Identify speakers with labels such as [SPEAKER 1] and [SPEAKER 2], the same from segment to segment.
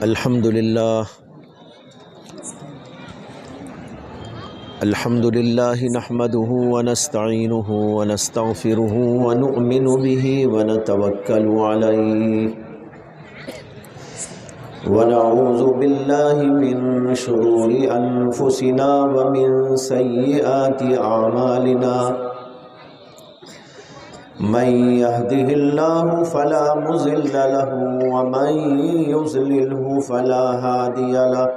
[SPEAKER 1] الحمد لله نحمده ونستعينه ونستغفره ونؤمن به ونتوكل عليه ونعوذ بالله من شرور أنفسنا ومن سيئات أعمالنا من يهده الله فلا مضل له ومن يضلله فلا هادي له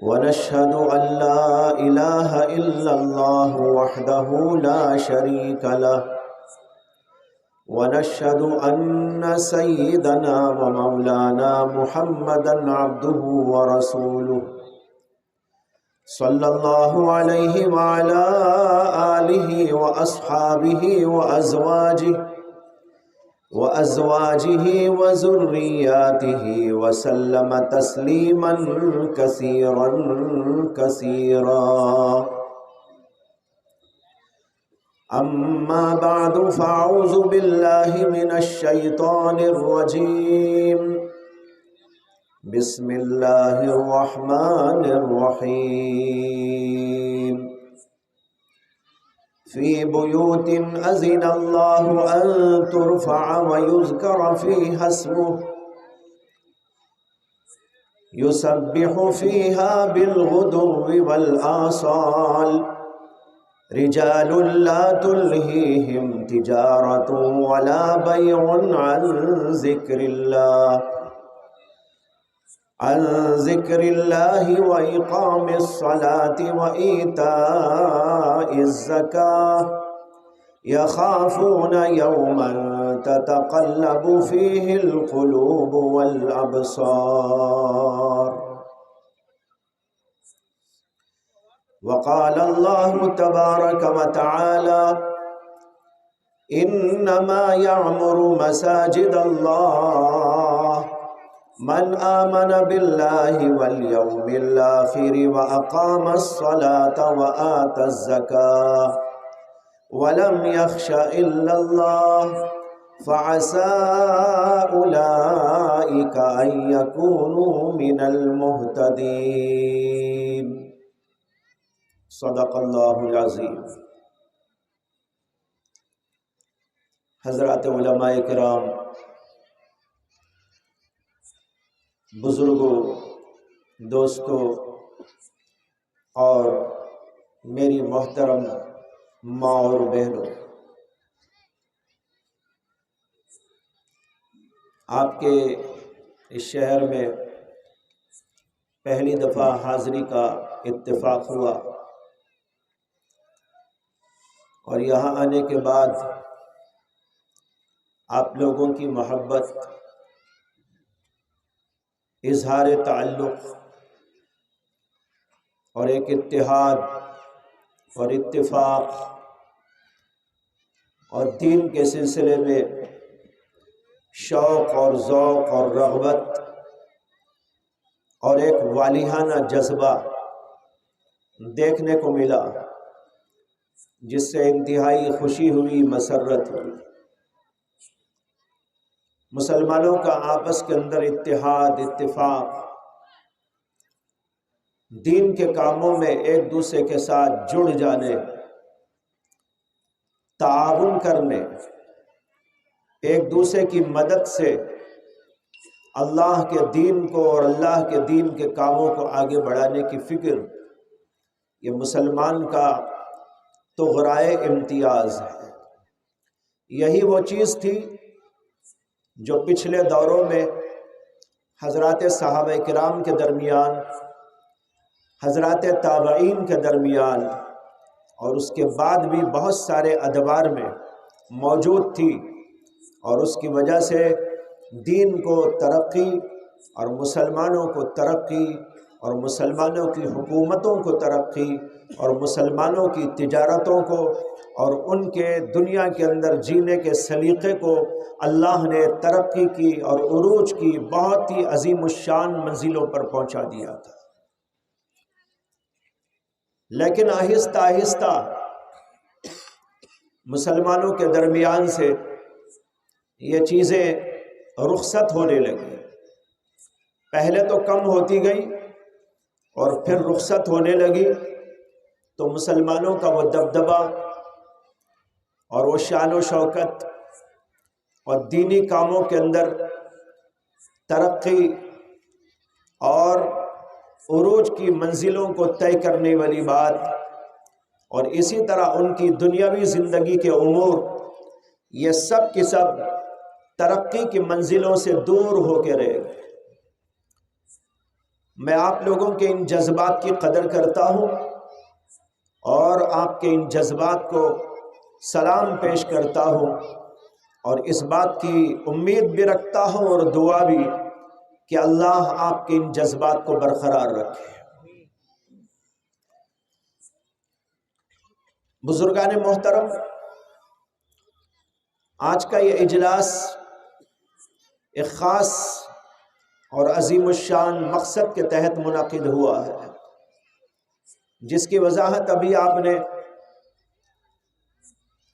[SPEAKER 1] ونشهد أن لا إله إلا الله وحده لا شريك له ونشهد أن سيدنا ومولانا محمدا عبده ورسوله صلى الله عليه وعلى آله وأصحابه وأزواجه وذرياته وسلم تسليما كثيرا أما بعد فأعوذ بالله من الشيطان الرجيم بسم الله الرحمن الرحيم في بيوت أذن الله أن ترفع ويذكر فيها اسمه يسبح فيها بالغدو والآصال رجال لا تلهيهم تجارة ولا بيع عن ذكر الله وإقام الصلاة وإيتاء الزكاة يخافون يوما تتقلب فيه القلوب والأبصار وقال الله تبارك وتعالى إنما يعمر مساجد الله من آمن بالله واليوم الآخر وأقام الصلاة وآتى الزكاة ولم يخش إلا الله فعسى أولئك أن يكونوا من المهتدين صدق اللہ العظیم۔ حضرات علماء کرام، بزرگوں، دوستوں اور میری محترم ماں اور بہنوں، آپ کے اس شہر میں پہلی دفعہ حاضری کا اتفاق ہوا اور یہاں آنے کے بعد آپ لوگوں کی محبت، اظہار تعلق اور ایک اتحاد اور اتفاق اور دین کے سلسلے میں شوق اور ذوق اور رغبت اور ایک والہانہ جذبہ دیکھنے کو ملا، جس سے انتہائی خوشی ہوئی، مسرت ہوئی۔ مسلمانوں کا آپس کے اندر اتحاد، اتفاق، دین کے کاموں میں ایک دوسرے کے ساتھ جڑ جانے، تعاون کرنے، ایک دوسرے کی مدد سے اللہ کے دین کو اور اللہ کے دین کے کاموں کو آگے بڑھانے کی فکر، یہ مسلمان کا طغرائے امتیاز ہے۔ یہی وہ چیز تھی جو پچھلے دوروں میں حضرات صحابہ کرام کے درمیان، حضرات تابعین کے درمیان اور اس کے بعد بھی بہت سارے ادوار میں موجود تھی، اور اس کی وجہ سے دین کو ترقی اور مسلمانوں کو ترقی اور مسلمانوں کی حکومتوں کو ترقی اور مسلمانوں کی تجارتوں کو اور ان کے دنیا کے اندر جینے کے سلیقے کو اللہ نے ترقی کی اور عروج کی بہت ہی عظیم الشان منزلوں پر پہنچا دیا تھا۔ لیکن آہستہ آہستہ مسلمانوں کے درمیان سے یہ چیزیں رخصت ہونے لگی، پہلے تو کم ہوتی گئی اور پھر رخصت ہونے لگی، تو مسلمانوں کا وہ دبدبہ اور وہ شان و شوکت اور دینی کاموں کے اندر ترقی اور عروج کی منزلوں کو طے کرنے والی بات، اور اسی طرح ان کی دنیاوی زندگی کے امور، یہ سب کی سب ترقی کی منزلوں سے دور ہو کے رہے گئے۔ میں آپ لوگوں کے ان جذبات کی قدر کرتا ہوں اور آپ کے ان جذبات کو سلام پیش کرتا ہوں، اور اس بات کی امید بھی رکھتا ہوں اور دعا بھی کہ اللہ آپ کے ان جذبات کو برقرار رکھے۔ بزرگان محترم، آج کا یہ اجلاس ایک خاص اور عظیم الشان مقصد کے تحت منعقد ہوا ہے، جس کی وضاحت ابھی آپ نے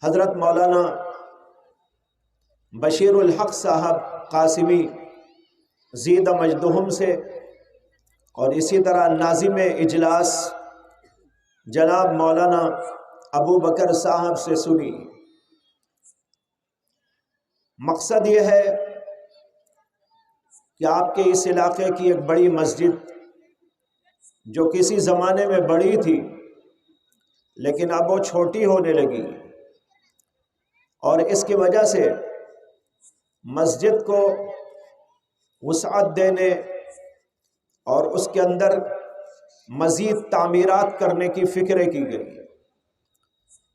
[SPEAKER 1] حضرت مولانا بشیر الحق صاحب قاسمی زید مجدہم سے اور اسی طرح ناظم اجلاس جناب مولانا ابو بکر صاحب سے سنی۔ مقصد یہ ہے کہ آپ کے اس علاقے کی ایک بڑی مسجد جو کسی زمانے میں بڑی تھی لیکن اب وہ چھوٹی ہونے لگی، اور اس کی وجہ سے مسجد کو وسعت دینے اور اس کے اندر مزید تعمیرات کرنے کی فکر کی گئی۔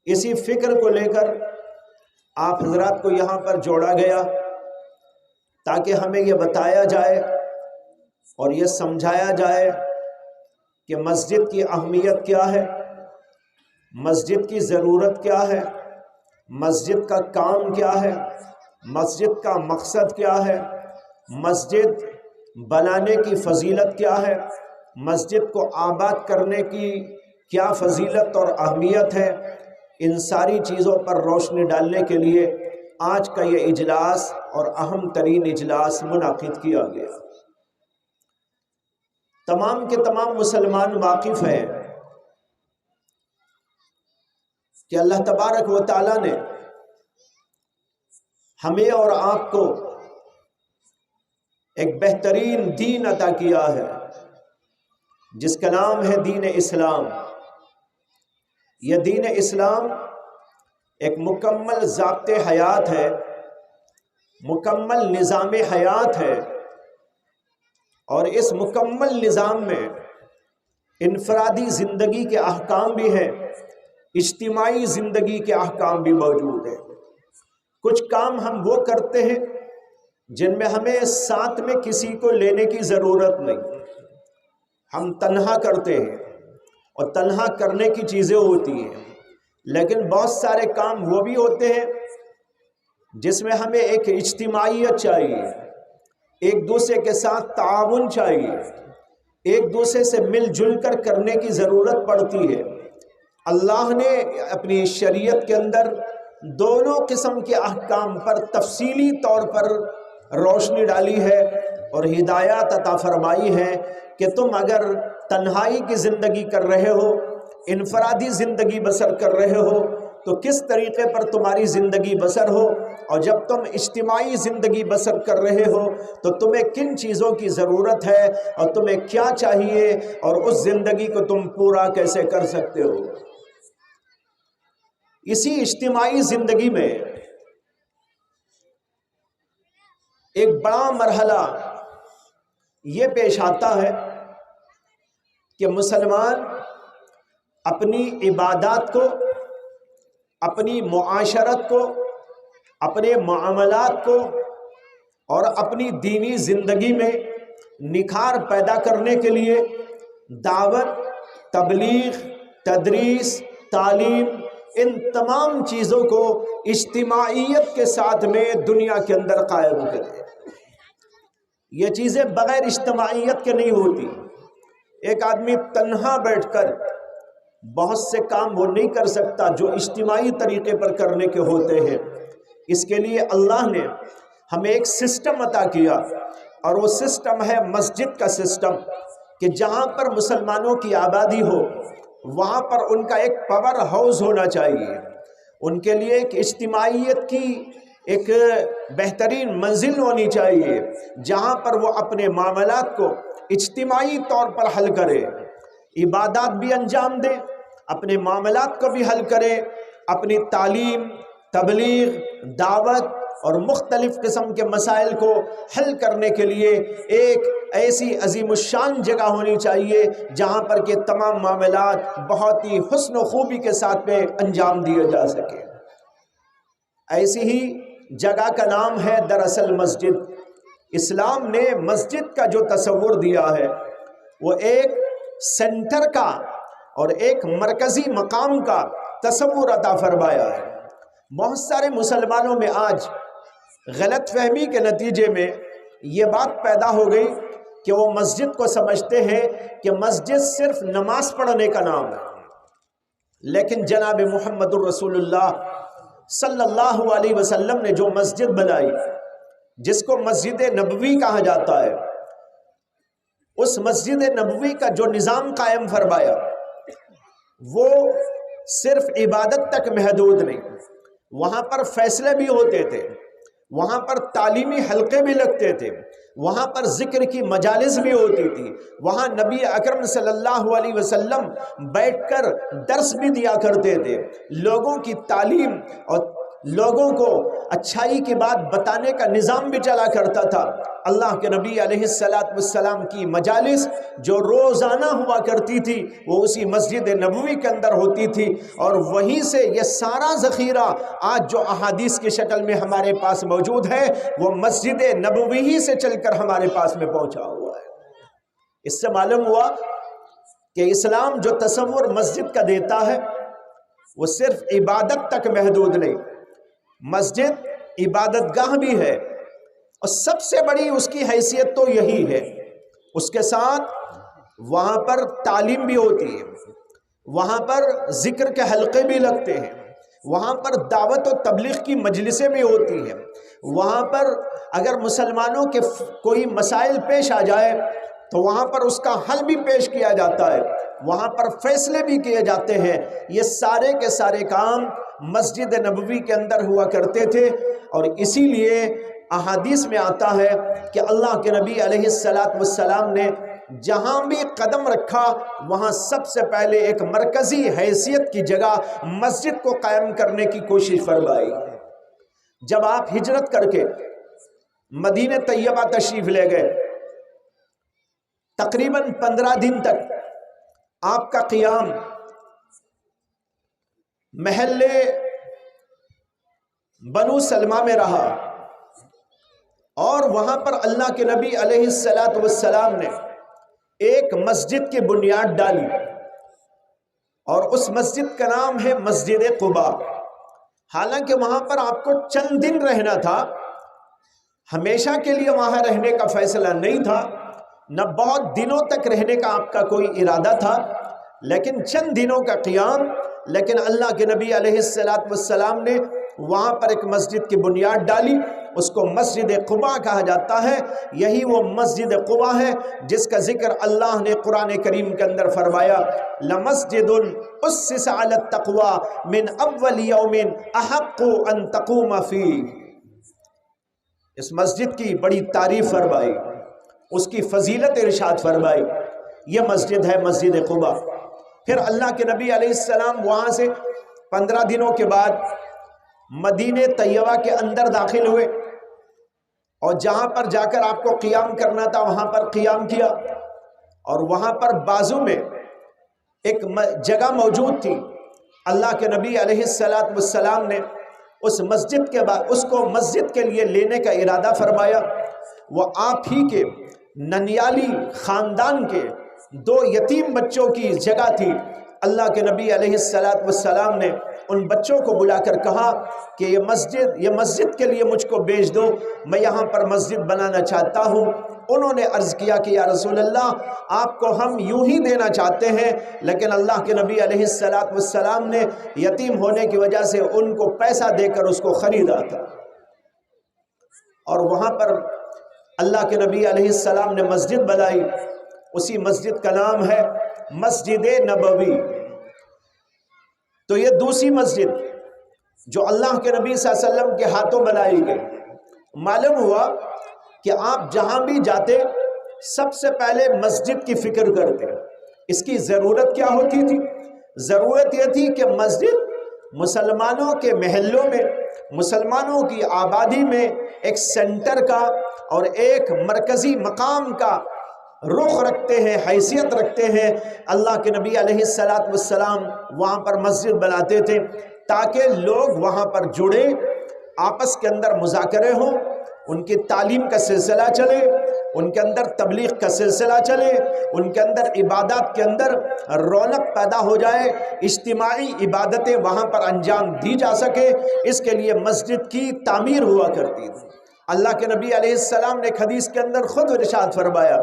[SPEAKER 1] اسی فکر کو لے کر آپ حضرات کو یہاں پر جوڑا گیا تاکہ ہمیں یہ بتایا جائے اور یہ سمجھایا جائے کہ مسجد کی اہمیت کیا ہے، مسجد کی ضرورت کیا ہے، مسجد کا کام کیا ہے، مسجد کا مقصد کیا ہے، مسجد بنانے کی فضیلت کیا ہے، مسجد کو آباد کرنے کی کیا فضیلت اور اہمیت ہے۔ ان ساری چیزوں پر روشنی ڈالنے کے لیے آج کا یہ اجلاس اور اہم ترین اجلاس منعقد کیا گیا۔ تمام کے تمام مسلمان واقف ہیں کہ اللہ تبارک و تعالیٰ نے ہمیں اور آپ کو ایک بہترین دین عطا کیا ہے جس کا نام ہے دین اسلام۔ یہ دین اسلام ایک مکمل ضابط حیات ہے، مکمل نظام حیات ہے، اور اس مکمل نظام میں انفرادی زندگی کے احکام بھی ہیں، اجتماعی زندگی کے احکام بھی موجود ہیں۔ کچھ کام ہم وہ کرتے ہیں جن میں ہمیں ساتھ میں کسی کو لینے کی ضرورت نہیں، ہم تنہا کرتے ہیں اور تنہا کرنے کی چیزیں ہوتی ہیں، لیکن بہت سارے کام وہ بھی ہوتے ہیں جس میں ہمیں ایک اجتماعیت چاہیے، ایک دوسرے کے ساتھ تعاون چاہیے، ایک دوسرے سے مل جل کر کرنے کی ضرورت پڑتی ہے۔ اللہ نے اپنی شریعت کے اندر دونوں قسم کے احکام پر تفصیلی طور پر روشنی ڈالی ہے اور ہدایات عطا فرمائی ہے کہ تم اگر تنہائی کی زندگی کر رہے ہو، انفرادی زندگی بسر کر رہے ہو، تو کس طریقے پر تمہاری زندگی بسر ہو، اور جب تم اجتماعی زندگی بسر کر رہے ہو تو تمہیں کن چیزوں کی ضرورت ہے اور تمہیں کیا چاہیے، اور اس زندگی کو تم پورا کیسے کر سکتے ہو۔ اسی اجتماعی زندگی میں ایک بڑا مرحلہ یہ پیش آتا ہے کہ مسلمان اپنی عبادات کو، اپنی معاشرت کو، اپنے معاملات کو اور اپنی دینی زندگی میں نکھار پیدا کرنے کے لیے دعوت، تبلیغ، تدریس، تعلیم، ان تمام چیزوں کو اجتماعیت کے ساتھ میں دنیا کے اندر قائم کرے۔ یہ چیزیں بغیر اجتماعیت کے نہیں ہوتی۔ ایک آدمی تنہا بیٹھ کر بہت سے کام وہ نہیں کر سکتا جو اجتماعی طریقے پر کرنے کے ہوتے ہیں۔ اس کے لیے اللہ نے ہمیں ایک سسٹم عطا کیا اور وہ سسٹم ہے مسجد کا سسٹم، کہ جہاں پر مسلمانوں کی آبادی ہو وہاں پر ان کا ایک پاور ہاؤس ہونا چاہیے، ان کے لیے ایک اجتماعیت کی ایک بہترین منزل ہونی چاہیے جہاں پر وہ اپنے معاملات کو اجتماعی طور پر حل کرے، عبادات بھی انجام دے، اپنے معاملات کو بھی حل کرے، اپنی تعلیم، تبلیغ، دعوت اور مختلف قسم کے مسائل کو حل کرنے کے لیے ایک ایسی عظیم الشان جگہ ہونی چاہیے جہاں پر کہ تمام معاملات بہت ہی حسن و خوبی کے ساتھ میں انجام دیے جا سکے۔ ایسی ہی جگہ کا نام ہے دراصل مسجد۔ اسلام نے مسجد کا جو تصور دیا ہے وہ ایک سینٹر کا اور ایک مرکزی مقام کا تصور عطا فرمایا ہے۔ بہت سارے مسلمانوں میں آج غلط فہمی کے نتیجے میں یہ بات پیدا ہو گئی کہ وہ مسجد کو سمجھتے ہیں کہ مسجد صرف نماز پڑھنے کا نام ہے، لیکن جناب محمد الرسول اللہ صلی اللہ علیہ وسلم نے جو مسجد بنائی جس کو مسجد نبوی کہا جاتا ہے، اس مسجد نبوی کا جو نظام قائم فرمایا وہ صرف عبادت تک محدود نہیں، وہاں پر فیصلے بھی ہوتے تھے، وہاں پر تعلیمی حلقے بھی لگتے تھے، وہاں پر ذکر کی مجالس بھی ہوتی تھی، وہاں نبی اکرم صلی اللہ علیہ وسلم بیٹھ کر درس بھی دیا کرتے تھے، لوگوں کی تعلیم اور لوگوں کو اچھائی کی بات بتانے کا نظام بھی چلا کرتا تھا۔ اللہ کے نبی علیہ السلام کی مجالس جو روزانہ ہوا کرتی تھی وہ اسی مسجد نبوی کے اندر ہوتی تھی، اور وہیں سے یہ سارا ذخیرہ آج جو احادیث کی شکل میں ہمارے پاس موجود ہے وہ مسجد نبوی ہی سے چل کر ہمارے پاس میں پہنچا ہوا ہے۔ اس سے معلوم ہوا کہ اسلام جو تصور مسجد کا دیتا ہے وہ صرف عبادت تک محدود نہیں، مسجد عبادت گاہ بھی ہے اور سب سے بڑی اس کی حیثیت تو یہی ہے، اس کے ساتھ وہاں پر تعلیم بھی ہوتی ہے، وہاں پر ذکر کے حلقے بھی لگتے ہیں، وہاں پر دعوت و تبلیغ کی مجلسیں بھی ہوتی ہیں، وہاں پر اگر مسلمانوں کے کوئی مسائل پیش آ جائے تو وہاں پر اس کا حل بھی پیش کیا جاتا ہے، وہاں پر فیصلے بھی کیے جاتے ہیں۔ یہ سارے کے سارے کام مسجد نبوی کے اندر ہوا کرتے تھے، اور اسی لیے احادیث میں آتا ہے کہ اللہ کے نبی علیہ السلام نے جہاں بھی قدم رکھا وہاں سب سے پہلے ایک مرکزی حیثیت کی جگہ مسجد کو قائم کرنے کی کوشش فرمائی۔ جب آپ ہجرت کر کے مدینہ طیبہ تشریف لے گئے، تقریباً 15 دن تک آپ کا قیام محلے بنو سلمہ میں رہا، اور وہاں پر اللہ کے نبی علیہ السلام نے ایک مسجد کی بنیاد ڈالی، اور اس مسجد کا نام ہے مسجد قباء۔ حالانکہ وہاں پر آپ کو چند دن رہنا تھا، ہمیشہ کے لیے وہاں رہنے کا فیصلہ نہیں تھا، نہ بہت دنوں تک رہنے کا آپ کا کوئی ارادہ تھا، لیکن چند دنوں کا قیام۔ لیکن اللہ کے نبی علیہ السلام نے وہاں پر ایک مسجد کی بنیاد ڈالی، اس کو مسجد قباء کہا جاتا ہے۔ یہی وہ مسجد قباء ہے جس کا ذکر اللہ نے قرآن کریم کے اندر فرمایا، لَمَسْجِدٌ أُسِّسَ عَلَى التَّقْوَى مِنْ أَوَّلِ يَوْمٍ أَحَقُّ أَن تَقُومَ فِيهِ۔ اس مسجد کی بڑی تعریف فرمائی، اس کی فضیلت ارشاد فرمائی۔ یہ مسجد ہے مسجد قباء۔ پھر اللہ کے نبی علیہ السلام وہاں سے 15 دنوں کے بعد مدینہ طیبہ کے اندر داخل ہوئے، اور جہاں پر جا کر آپ کو قیام کرنا تھا وہاں پر قیام کیا، اور وہاں پر بازو میں ایک جگہ موجود تھی۔ اللہ کے نبی علیہ السلام نے اس مسجد کے بعد اس کو مسجد کے لیے لینے کا ارادہ فرمایا۔ وہ آپ ہی کے ننیالی خاندان کے 2 یتیم بچوں کی جگہ تھی۔ اللہ کے نبی علیہ السلام نے ان بچوں کو بلا کر کہا کہ یہ مسجد کے لیے مجھ کو بھیج دو، میں یہاں پر مسجد بنانا چاہتا ہوں۔ انہوں نے عرض کیا کہ یا رسول اللہ، آپ کو ہم یوں ہی دینا چاہتے ہیں، لیکن اللہ کے نبی علیہ السلام نے یتیم ہونے کی وجہ سے ان کو پیسہ دے کر اس کو خریدا تھا، اور وہاں پر اللہ کے نبی علیہ السلام نے مسجد بنائی، اسی مسجد کا نام ہے مسجد نبوی۔ تو یہ دوسری مسجد جو اللہ کے نبی صلی اللہ علیہ وسلم کے ہاتھوں بنائی گئی۔ معلوم ہوا کہ آپ جہاں بھی جاتے سب سے پہلے مسجد کی فکر کرتے۔ اس کی ضرورت کیا ہوتی تھی؟ ضرورت یہ تھی کہ مسجد مسلمانوں کے محلوں میں، مسلمانوں کی آبادی میں ایک سینٹر کا اور ایک مرکزی مقام کا رخ رکھتے ہیں، حیثیت رکھتے ہیں۔ اللہ کے نبی علیہ السلام وہاں پر مسجد بناتے تھے تاکہ لوگ وہاں پر جڑے، آپس کے اندر مذاکرے ہوں، ان کی تعلیم کا سلسلہ چلے، ان کے اندر تبلیغ کا سلسلہ چلے، ان کے اندر عبادات کے اندر رونق پیدا ہو جائے، اجتماعی عبادتیں وہاں پر انجام دی جا سکے۔ اس کے لیے مسجد کی تعمیر ہوا کرتی تھی۔ اللہ کے نبی علیہ السلام نے ایک حدیث کے اندر خود ارشاد فرمایا،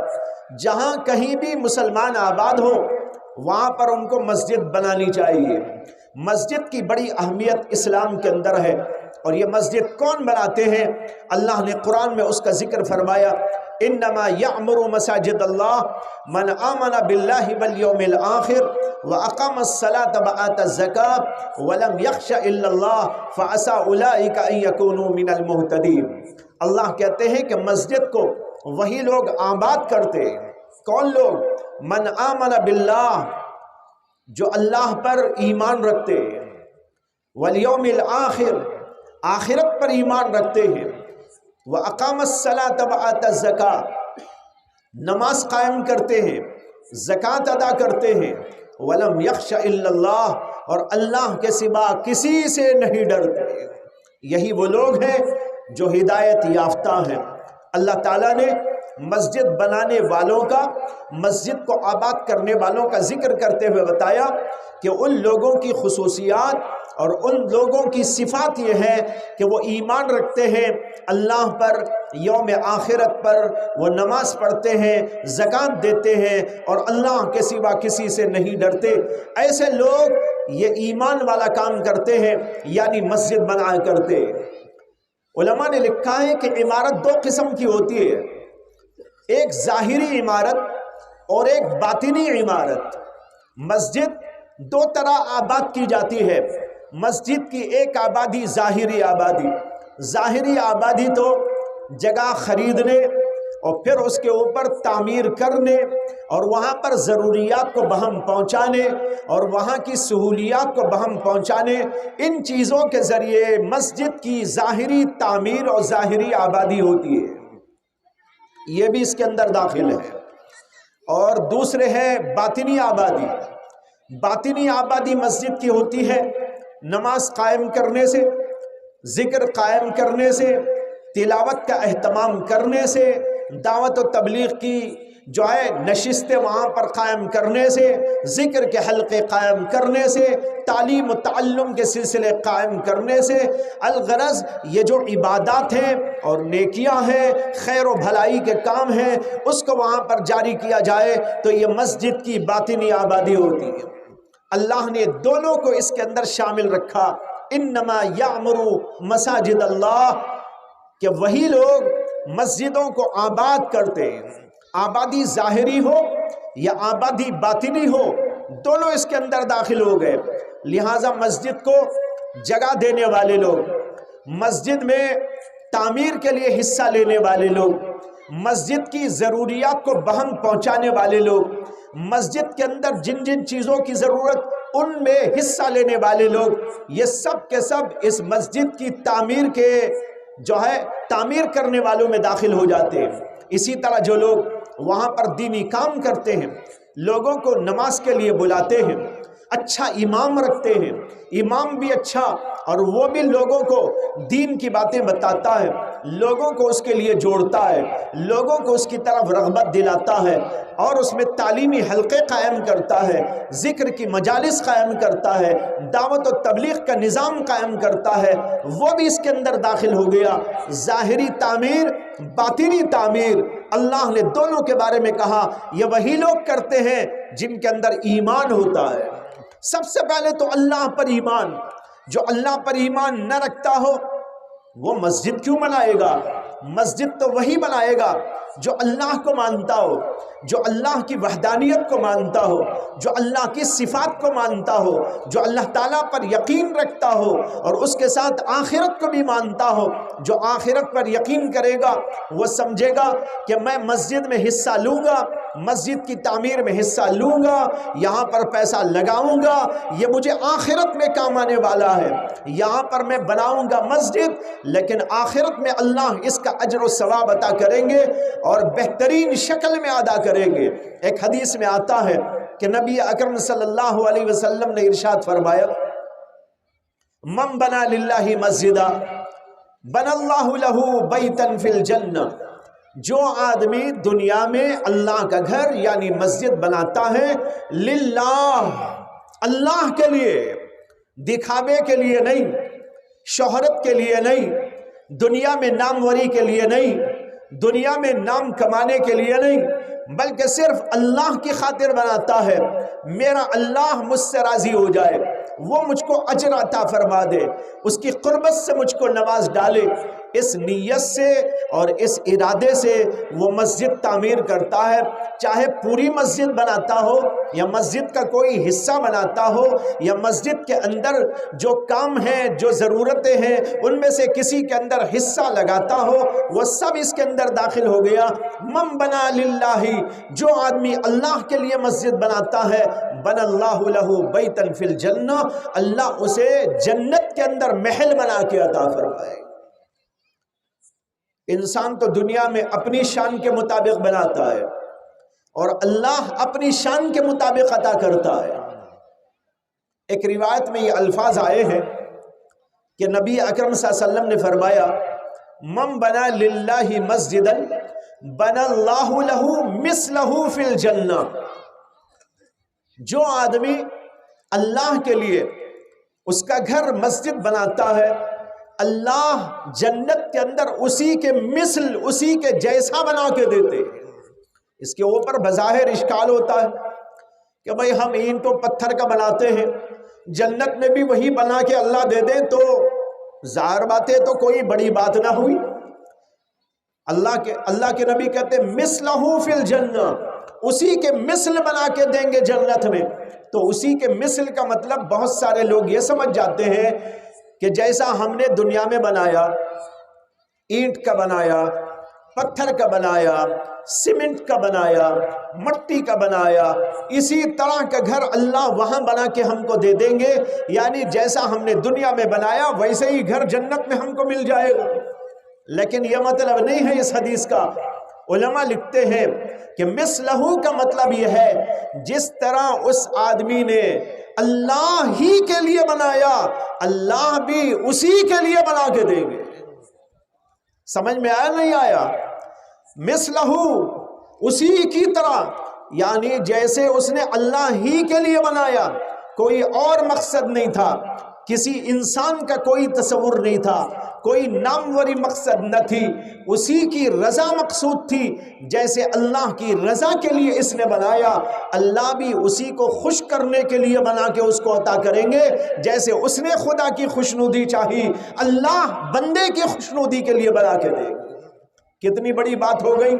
[SPEAKER 1] جہاں کہیں بھی مسلمان آباد ہو وہاں پر ان کو مسجد بنانی چاہیے۔ مسجد کی بڑی اہمیت اسلام کے اندر ہے، اور یہ مسجد کون بناتے ہیں؟ اللہ نے قرآن میں اس کا ذکر فرمایا، انما یعمر مساجد اللہ من آمن باللہ والیوم الآخر واقام الصلاة وآتى الزکاة ولم یخش الا اللہ فعسى اولئک ان یکونوا من المہتدین۔ اللہ کہتے ہیں کہ مسجد کو وہی لوگ آباد کرتے ہیں۔ کون لوگ؟ من آمن باللہ، جو اللہ پر ایمان رکھتے ہیں، والیوم الآخر، آخرت پر ایمان رکھتے ہیں، وَأَقَامَ الصَّلَاةَ وَآتَى الزَّكَاةَ، نماز قائم کرتے ہیں، زکوٰۃ ادا کرتے ہیں، وَلَمْ يَخْشَ إِلَّا اللَّهُ، اور اللہ کے سوا کسی سے نہیں ڈرتے۔ یہی وہ لوگ ہیں جو ہدایت یافتہ ہیں۔ اللہ تعالیٰ نے مسجد بنانے والوں کا، مسجد کو آباد کرنے والوں کا ذکر کرتے ہوئے بتایا کہ ان لوگوں کی خصوصیات اور ان لوگوں کی صفات یہ ہے کہ وہ ایمان رکھتے ہیں اللہ پر، یوم آخرت پر، وہ نماز پڑھتے ہیں، زکوٰۃ دیتے ہیں، اور اللہ کے سوا کسی سے نہیں ڈرتے۔ ایسے لوگ یہ ایمان والا کام کرتے ہیں، یعنی مسجد بنایا کرتے۔ علماء نے لکھا ہے کہ عمارت دو قسم کی ہوتی ہے، ایک ظاہری عمارت اور ایک باطنی عمارت۔ مسجد دو طرح آباد کی جاتی ہے۔ مسجد کی ایک آبادی ظاہری آبادی، ظاہری آبادی تو جگہ خریدنے اور پھر اس کے اوپر تعمیر کرنے اور وہاں پر ضروریات کو بہم پہنچانے اور وہاں کی سہولیات کو بہم پہنچانے، ان چیزوں کے ذریعے مسجد کی ظاہری تعمیر اور ظاہری آبادی ہوتی ہے، یہ بھی اس کے اندر داخل ہے۔ اور دوسرے ہے باطنی آبادی۔ باطنی آبادی مسجد کی ہوتی ہے نماز قائم کرنے سے، ذکر قائم کرنے سے، تلاوت کا اہتمام کرنے سے، دعوت و تبلیغ کی جو ہے نشستیں وہاں پر قائم کرنے سے، ذکر کے حلقے قائم کرنے سے، تعلیم و تعلم کے سلسلے قائم کرنے سے۔ الغرض یہ جو عبادات ہیں اور نیکیاں ہیں، خیر و بھلائی کے کام ہیں، اس کو وہاں پر جاری کیا جائے تو یہ مسجد کی باطنی آبادی ہوتی ہے۔ اللہ نے دونوں کو اس کے اندر شامل رکھا، انما یعمر مساجد اللہ، کہ وہی لوگ مسجدوں کو آباد کرتے ہیں، آبادی ظاہری ہو یا آبادی باطنی ہو، دونوں اس کے اندر داخل ہو گئے۔ لہٰذا مسجد کو جگہ دینے والے لوگ، مسجد میں تعمیر کے لیے حصہ لینے والے لوگ، مسجد کی ضروریات کو بہم پہنچانے والے لوگ، مسجد کے اندر جن جن چیزوں کی ضرورت ان میں حصہ لینے والے لوگ، یہ سب کے سب اس مسجد کی تعمیر کے جو ہے تعمیر کرنے والوں میں داخل ہو جاتے ہیں۔ اسی طرح جو لوگ وہاں پر دینی کام کرتے ہیں، لوگوں کو نماز کے لیے بلاتے ہیں، اچھا امام رکھتے ہیں، امام بھی اچھا اور وہ بھی لوگوں کو دین کی باتیں بتاتا ہے، لوگوں کو اس کے لیے جوڑتا ہے، لوگوں کو اس کی طرف رغبت دلاتا ہے اور اس میں تعلیمی حلقے قائم کرتا ہے، ذکر کی مجالس قائم کرتا ہے، دعوت و تبلیغ کا نظام قائم کرتا ہے، وہ بھی اس کے اندر داخل ہو گیا۔ ظاہری تعمیر، باطنی تعمیر، اللہ نے دونوں کے بارے میں کہا یہ وہی لوگ کرتے ہیں جن کے اندر ایمان ہوتا ہے۔ سب سے پہلے تو اللہ پر ایمان، جو اللہ پر ایمان نہ رکھتا ہو وہ مسجد کیوں بنائے گا؟ مسجد تو وہی بنائے گا جو اللہ کو مانتا ہو، جو اللہ کی وحدانیت کو مانتا ہو، جو اللہ کی صفات کو مانتا ہو، جو اللہ تعالیٰ پر یقین رکھتا ہو اور اس کے ساتھ آخرت کو بھی مانتا ہو۔ جو آخرت پر یقین کرے گا وہ سمجھے گا کہ میں مسجد میں حصہ لوں گا، مسجد کی تعمیر میں حصہ لوں گا، یہاں پر پیسہ لگاؤں گا، یہ مجھے آخرت میں کام آنے والا ہے۔ یہاں پر میں بناؤں گا مسجد، لیکن آخرت میں اللہ اس کا اجر و ثواب عطا کریں گے اور بہترین شکل میں ادا کریں گے۔ ایک حدیث میں آتا ہے کہ نبی اکرم صلی اللہ علیہ وسلم نے ارشاد فرمایا، من بنا للہ مسجدا بنا اللہ لہ بیتا فی الجنہ، جو آدمی دنیا میں اللہ کا گھر یعنی مسجد بناتا ہے للہ، اللہ کے لیے، دکھاوے کے لیے نہیں، شہرت کے لیے نہیں، دنیا میں ناموری کے لیے نہیں، دنیا میں نام کمانے کے لیے نہیں، بلکہ صرف اللہ کی خاطر بناتا ہے، میرا اللہ مجھ سے راضی ہو جائے، وہ مجھ کو اجر عطا فرما دے، اس کی قربت سے مجھ کو نواز ڈالے، اس نیت سے اور اس ارادے سے وہ مسجد تعمیر کرتا ہے، چاہے پوری مسجد بناتا ہو یا مسجد کا کوئی حصہ بناتا ہو یا مسجد کے اندر جو کام ہیں، جو ضرورتیں ہیں، ان میں سے کسی کے اندر حصہ لگاتا ہو، وہ سب اس کے اندر داخل ہو گیا۔ من بنا للہ، جو آدمی اللہ کے لیے مسجد بناتا ہے، بنا اللہ لہ بیتا فی الجنہ، اللہ اسے جنت کے اندر محل بنا کے عطا فرمائے۔ انسان تو دنیا میں اپنی شان کے مطابق بناتا ہے اور اللہ اپنی شان کے مطابق عطا کرتا ہے۔ ایک روایت میں یہ الفاظ آئے ہیں کہ نبی اکرم صلی اللہ علیہ وسلم نے فرمایا، من بنا للہ مسجدا بنا اللہ لہ مثلہ فی الجنہ، جو آدمی اللہ کے لیے اس کا گھر مسجد بناتا ہے، اللہ جنت کے اندر اسی کے مثل، اسی کے جیسا بنا کے دیتے ہیں۔ اس کے اوپر بظاہر اشکال ہوتا ہے کہ بھئی ہم اینٹ و پتھر کا بناتے ہیں، جنت میں بھی وہی بنا کے اللہ دے دیں تو ظاہر بات ہے تو کوئی بڑی بات نہ ہوئی۔ اللہ کے نبی کہتے ہیں مثلہ فی الجنہ، اسی کے مثل بنا کے دیں گے جنت میں۔ تو اسی کے مثل کا مطلب بہت سارے لوگ یہ سمجھ جاتے ہیں کہ جیسا ہم نے دنیا میں بنایا، اینٹ کا بنایا، پتھر کا بنایا، سیمنٹ کا بنایا، مٹی کا بنایا، اسی طرح کا گھر اللہ وہاں بنا کے ہم کو دے دیں گے، یعنی جیسا ہم نے دنیا میں بنایا ویسے ہی گھر جنت میں ہم کو مل جائے گا۔ لیکن یہ مطلب نہیں ہے اس حدیث کا۔ علماء لکھتے ہیں کہ مثلہ کا مطلب یہ ہے جس طرح اس آدمی نے اللہ ہی کے لیے بنایا، اللہ بھی اسی کے لیے بنا کے دیں گے۔ سمجھ میں آیا نہیں آیا؟ مثلہ اسی کی طرح، یعنی جیسے اس نے اللہ ہی کے لیے بنایا، کوئی اور مقصد نہیں تھا، کسی انسان کا کوئی تصور نہیں تھا، کوئی ناموری مقصد نہ تھی، اسی کی رضا مقصود تھی۔ جیسے اللہ کی رضا کے لیے اس نے بنایا، اللہ بھی اسی کو خوش کرنے کے لیے بنا کے اس کو عطا کریں گے۔ جیسے اس نے خدا کی خوشنودی چاہی، اللہ بندے کی خوشنودی کے لیے بنا کے دے گے۔ کتنی بڑی بات ہو گئی۔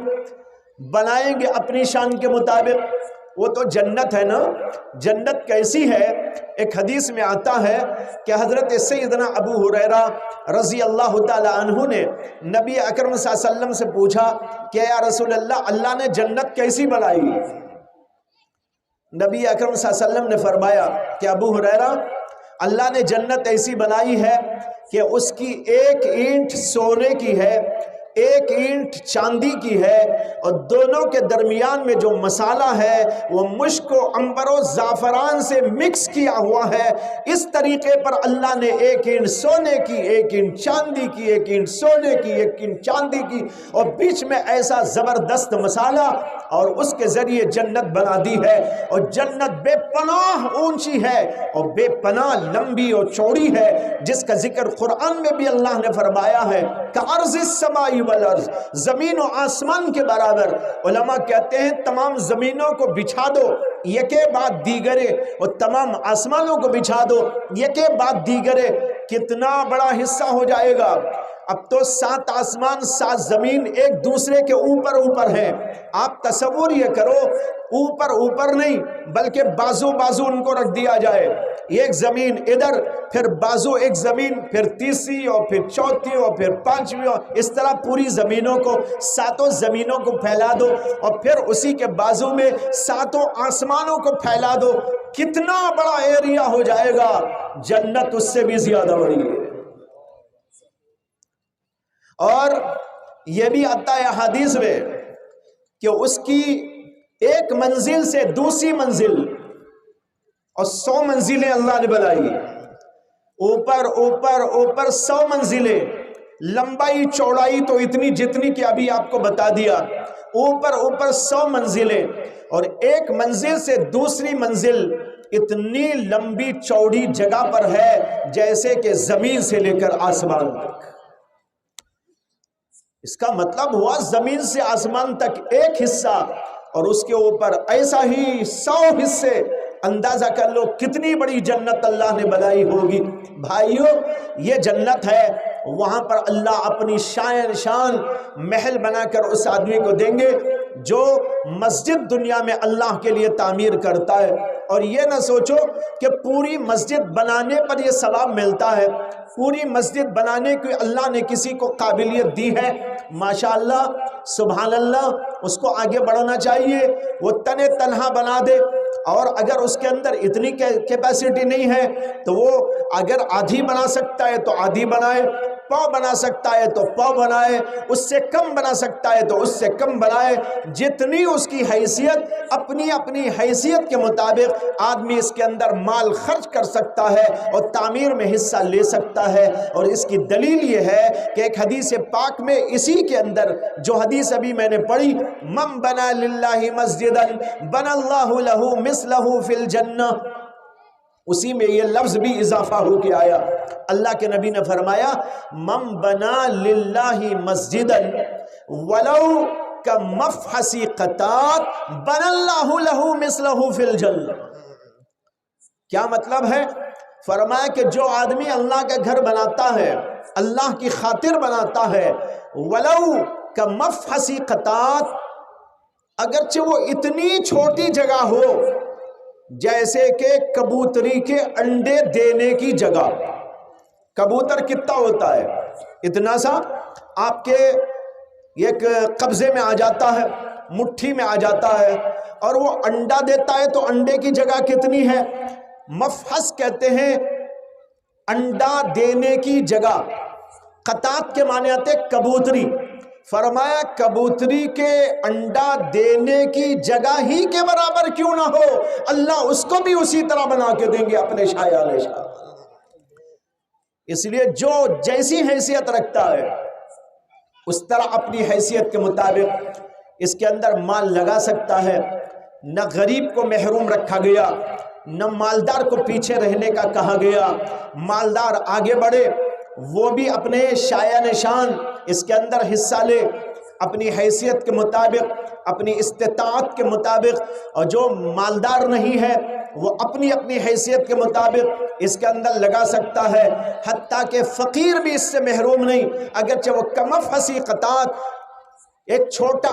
[SPEAKER 1] بنائیں گے اپنی شان کے مطابق، وہ تو جنت ہے نا۔ جنت کیسی ہے؟ ایک حدیث میں آتا ہے کہ حضرت سیدنا ابو ہریرہ رضی اللہ تعالی عنہ نے نبی اکرم صلی اللہ علیہ وسلم سے پوچھا کہ یا رسول اللہ، اللہ نے جنت کیسی بنائی؟ نبی اکرم صلی اللہ علیہ وسلم نے فرمایا کہ ابو ہریرہ، اللہ نے جنت ایسی بنائی ہے کہ اس کی ایک اینٹ سونے کی ہے، ایک اینٹ چاندی کی ہے، اور دونوں کے درمیان میں جو مسالہ ہے وہ مشک و عنبر و زعفران سے مکس کیا ہوا ہے۔ اس طریقے پر اللہ نے ایک اینٹ سونے کی، ایک اینٹ چاندی کی، ایک اینٹ سونے کی، ایک اینٹ چاندی کی، اور بیچ میں ایسا زبردست مسالہ، اور اس کے ذریعے جنت بنا دی ہے۔ اور جنت بے پناہ اونچی ہے اور بے پناہ لمبی اور چوڑی ہے، جس کا ذکر قرآن میں بھی اللہ نے فرمایا ہے کعرض السماء والارض، زمین و آسمان کے برابر۔ علماء کہتے ہیں تمام زمینوں کو بچھا دو یکے بعد دیگرے، اور تمام آسمانوں کو بچھا دو یکے بعد دیگرے، کتنا بڑا حصہ ہو جائے گا۔ اب تو 7 آسمان 7 زمین ایک دوسرے کے اوپر اوپر ہیں. آپ تصور یہ کرو، اوپر اوپر نہیں بلکہ بازو بازو ان کو رکھ دیا جائے. ایک زمین ادھر، پھر بازو ایک زمین، پھر تیسری اور پھر چوتھی اور پھر پانچویں، اور اس طرح پوری زمینوں کو 7 زمینوں کو پھیلا دو اور پھر اسی کے بازو میں 7 آسمانوں کو پھیلا دو. کتنا بڑا ایریا ہو جائے گا. جنت اس سے بھی زیادہ بڑی ہے. اور یہ بھی آتا ہے حدیث میں کہ اس کی ایک منزل سے دوسری منزل اور 100 منزلیں اللہ نے بنائی. اوپر اوپر اوپر 100 منزلیں. لمبائی چوڑائی تو اتنی جتنی کہ ابھی آپ کو بتا دیا. اوپر اوپر 100 منزلیں، اور ایک منزل سے دوسری منزل اتنی لمبی چوڑی جگہ پر ہے جیسے کہ زمین سے لے کر آسمان تک. اس کا مطلب ہوا زمین سے آسمان تک ایک حصہ، اور اس کے اوپر ایسا ہی 100 حصے. اندازہ کر لو کتنی بڑی جنت اللہ نے بنائی ہوگی. بھائیو، یہ جنت ہے. وہاں پر اللہ اپنی شان محل بنا کر اس آدمی کو دیں گے جو مسجد دنیا میں اللہ کے لیے تعمیر کرتا ہے. اور یہ نہ سوچو کہ پوری مسجد بنانے پر یہ ثواب ملتا ہے. پوری مسجد بنانے کی اللہ نے کسی کو قابلیت دی ہے، ماشاءاللہ سبحان اللہ، اس کو آگے بڑھنا چاہیے. وہ تنہا بنا دے، اور اگر اس کے اندر اتنی کیپیسٹی نہیں ہے تو وہ اگر آدھی بنا سکتا ہے تو آدھی بنائے، پاؤ بنا سکتا ہے تو پاؤ بنائے، اس سے کم بنا سکتا ہے تو اس سے کم بنائے. جتنی اس کی حیثیت، اپنی اپنی حیثیت کے مطابق آدمی اس کے اندر مال خرچ کر سکتا ہے اور تعمیر میں حصہ لے سکتا ہے. اور اس کی دلیل یہ ہے کہ ایک حدیث پاک میں اسی کے اندر جو حدیث ابھی میں نے پڑھی، من بنا للہ مسجدا بنا اللہ لہ مثلہ فی الجنہ، اسی میں یہ لفظ بھی اضافہ ہو کے آیا. اللہ کے نبی نے فرمایا من بنا للہ مسجدا ولو کمفحص قطات بنا اللہ لہ مثلہ فی الجنہ. کیا مطلب ہے؟ فرمایا کہ جو آدمی اللہ کا گھر بناتا ہے، اللہ کی خاطر بناتا ہے، ولو کمفحص قطات، اگرچہ وہ اتنی چھوٹی جگہ ہو جیسے کہ کبوتری کے انڈے دینے کی جگہ. کبوتر کتنا ہوتا ہے؟ اتنا سا آپ کے ایک قبضے میں آ جاتا ہے، مٹھی میں آ جاتا ہے، اور وہ انڈا دیتا ہے تو انڈے کی جگہ کتنی ہے؟ مفحص کہتے ہیں انڈا دینے کی جگہ. قطات کے معنی آتے کبوتری. فرمایا کبوتری کے انڈا دینے کی جگہ ہی کے برابر کیوں نہ ہو، اللہ اس کو بھی اسی طرح بنا کے دیں گے اپنے شایان شان. اس لیے جو جیسی حیثیت رکھتا ہے اس طرح اپنی حیثیت کے مطابق اس کے اندر مال لگا سکتا ہے. نہ غریب کو محروم رکھا گیا، نہ مالدار کو پیچھے رہنے کا کہا گیا. مالدار آگے بڑھے، وہ بھی اپنے شایان شان اس کے اندر حصہ لے، اپنی حیثیت کے مطابق، اپنی استطاعت کے مطابق. اور جو مالدار نہیں ہے وہ اپنی اپنی حیثیت کے مطابق اس کے اندر لگا سکتا ہے. حتیٰ کہ فقیر بھی اس سے محروم نہیں، اگرچہ وہ کمفحص قطات، ایک چھوٹا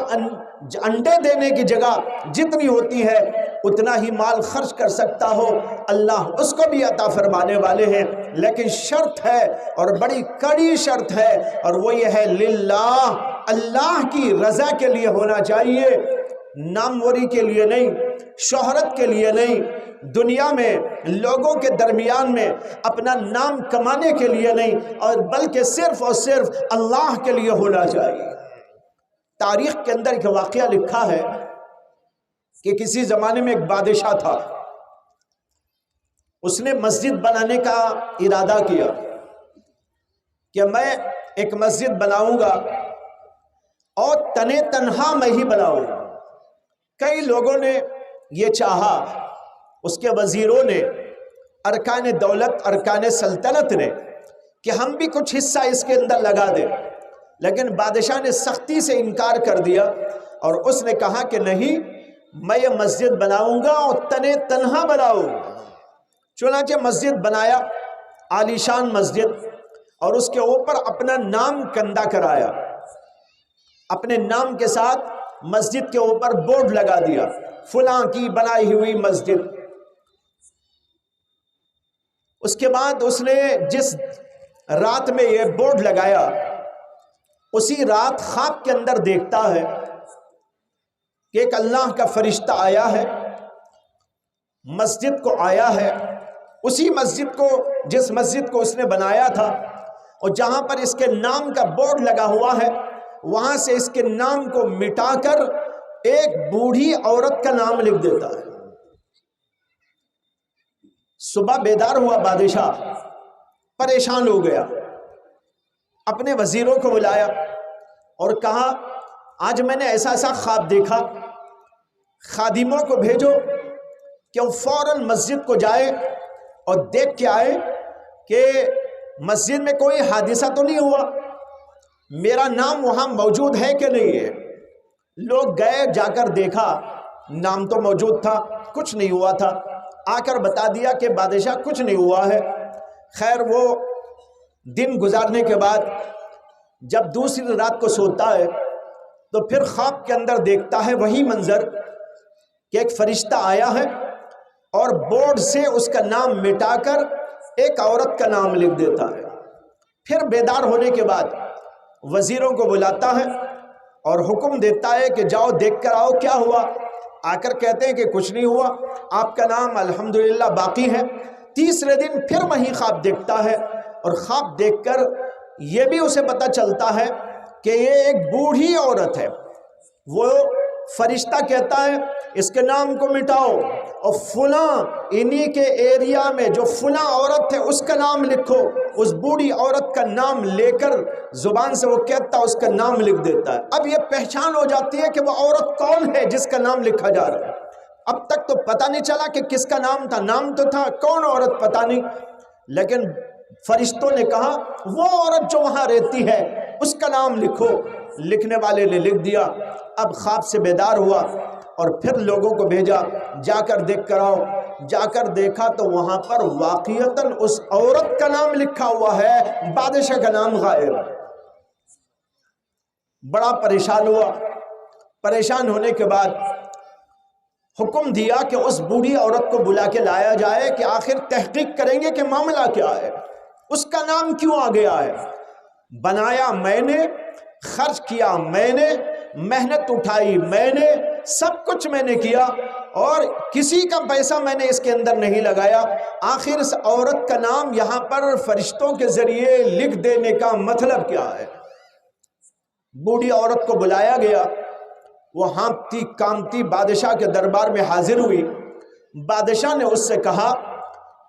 [SPEAKER 1] انڈے دینے کی جگہ جتنی ہوتی ہے اتنا ہی مال خرچ کر سکتا ہو، اللہ اس کو بھی عطا فرمانے والے ہیں. لیکن شرط ہے، اور بڑی کڑی شرط ہے، اور وہ یہ ہے للہ، اللہ کی رضا کے لیے ہونا چاہیے، ناموری کے لیے نہیں، شہرت کے لیے نہیں، دنیا میں لوگوں کے درمیان میں اپنا نام کمانے کے لیے نہیں، اور بلکہ صرف اور صرف اللہ کے لیے ہونا چاہیے. تاریخ کے اندر ایک واقعہ لکھا ہے کہ کسی زمانے میں ایک بادشاہ تھا. اس نے مسجد بنانے کا ارادہ کیا کہ میں ایک مسجد بناؤں گا اور تنہا میں ہی بناؤں گا. کئی لوگوں نے یہ چاہا، اس کے وزیروں نے، ارکان دولت، ارکان سلطنت نے، کہ ہم بھی کچھ حصہ اس کے اندر لگا دیں. لیکن بادشاہ نے سختی سے انکار کر دیا اور اس نے کہا کہ نہیں، میں یہ مسجد بناؤں گا اور تنہا بناؤں گا. چنانچہ مسجد بنایا، عالیشان مسجد، اور اس کے اوپر اپنا نام کندہ کرایا، اپنے نام کے ساتھ مسجد کے اوپر بورڈ لگا دیا، فلاں کی بنائی ہوئی مسجد۔ اس کے بعد اس نے جس رات میں یہ بورڈ لگایا، اسی رات خواب کے اندر دیکھتا ہے کہ ایک اللہ کا فرشتہ آیا ہے، مسجد کو آیا ہے، اسی مسجد کو، جس مسجد کو اس نے بنایا تھا، اور جہاں پر اس کے نام کا بورڈ لگا ہوا ہے وہاں سے اس کے نام کو مٹا کر ایک بوڑھی عورت کا نام لکھ دیتا ہے۔ صبح بیدار ہوا بادشاہ، پریشان ہو گیا، اپنے وزیروں کو بلایا اور کہا آج میں نے ایسا ایسا خواب دیکھا، خادموں کو بھیجو کہ وہ فوراً مسجد کو جائے اور دیکھ کے آئے کہ مسجد میں کوئی حادثہ تو نہیں ہوا، میرا نام وہاں موجود ہے کہ نہیں ہے۔ لوگ گئے، جا کر دیکھا نام تو موجود تھا، کچھ نہیں ہوا تھا، آ کر بتا دیا کہ بادشاہ کچھ نہیں ہوا ہے۔ خیر وہ دن گزارنے کے بعد جب دوسری رات کو سوتا ہے تو پھر خواب کے اندر دیکھتا ہے وہی منظر کہ ایک فرشتہ آیا ہے اور بورڈ سے اس کا نام مٹا کر ایک عورت کا نام لکھ دیتا ہے۔ پھر بیدار ہونے کے بعد وزیروں کو بلاتا ہے اور حکم دیتا ہے کہ جاؤ دیکھ کر آؤ کیا ہوا۔ آ کر کہتے ہیں کہ کچھ نہیں ہوا، آپ کا نام الحمدللہ باقی ہے۔ تیسرے دن پھر وہی خواب دیکھتا ہے اور خواب دیکھ کر یہ بھی اسے پتہ چلتا ہے کہ یہ ایک بوڑھی عورت ہے۔ وہ فرشتہ کہتا ہے اس کے نام کو مٹاؤ اور فلاں انہی کے ایریا میں جو فلاں عورت ہے اس کا نام لکھو۔ اس بوڑھی عورت کا نام لے کر زبان سے وہ کہتا ہے، اس کا نام لکھ دیتا ہے۔ اب یہ پہچان ہو جاتی ہے کہ وہ عورت کون ہے جس کا نام لکھا جا رہا ہے۔ اب تک تو پتہ نہیں چلا کہ کس کا نام تھا، نام تو تھا، کون عورت پتہ نہیں، لیکن فرشتوں نے کہا وہ عورت جو وہاں رہتی ہے اس کا نام لکھو۔ لکھنے والے نے لکھ دیا۔ اب خواب سے بیدار ہوا اور پھر لوگوں کو بھیجا جا کر دیکھ کر آؤ۔ جا کر دیکھا تو وہاں پر واقعتاً اس عورت کا نام لکھا ہوا ہے، بادشاہ کا نام غائب۔ بڑا پریشان ہوا۔ پریشان ہونے کے بعد حکم دیا کہ اس بوڑھی عورت کو بلا کے لایا جائے کہ آخر تحقیق کریں گے کہ معاملہ کیا ہے، اس کا نام کیوں آ گیا ہے۔ بنایا میں نے، خرچ کیا میں نے، محنت اٹھائی میں نے، سب کچھ میں نے کیا اور کسی کا پیسہ میں نے اس کے اندر نہیں لگایا۔ آخر اس عورت کا نام یہاں پر فرشتوں کے ذریعے لکھ دینے کا مطلب کیا ہے۔ بوڑھی عورت کو بلایا گیا، وہ ہانپتی کامتی بادشاہ کے دربار میں حاضر ہوئی۔ بادشاہ نے اس سے کہا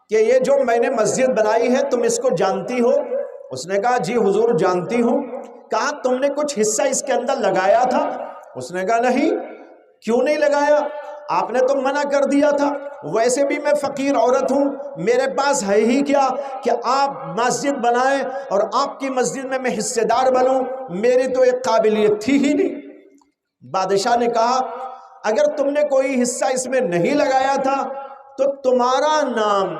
[SPEAKER 1] کہ یہ جو میں نے مسجد بنائی ہے تم اس کو جانتی ہو؟ اس نے کہا جی حضور جانتی ہوں۔ کہا تم نے کچھ حصہ اس کے اندر لگایا تھا؟ اس نے کہا نہیں۔ کیوں نہیں لگایا؟ آپ نے تو منع کر دیا تھا۔ ویسے بھی میں فقیر عورت ہوں، میرے پاس ہے ہی کیا کہ آپ مسجد بنائیں اور آپ کی مسجد میں میں حصے دار بنوں، میری تو ایک قابلیت تھی ہی نہیں۔ بادشاہ نے کہا اگر تم نے کوئی حصہ اس میں نہیں لگایا تھا تو تمہارا نام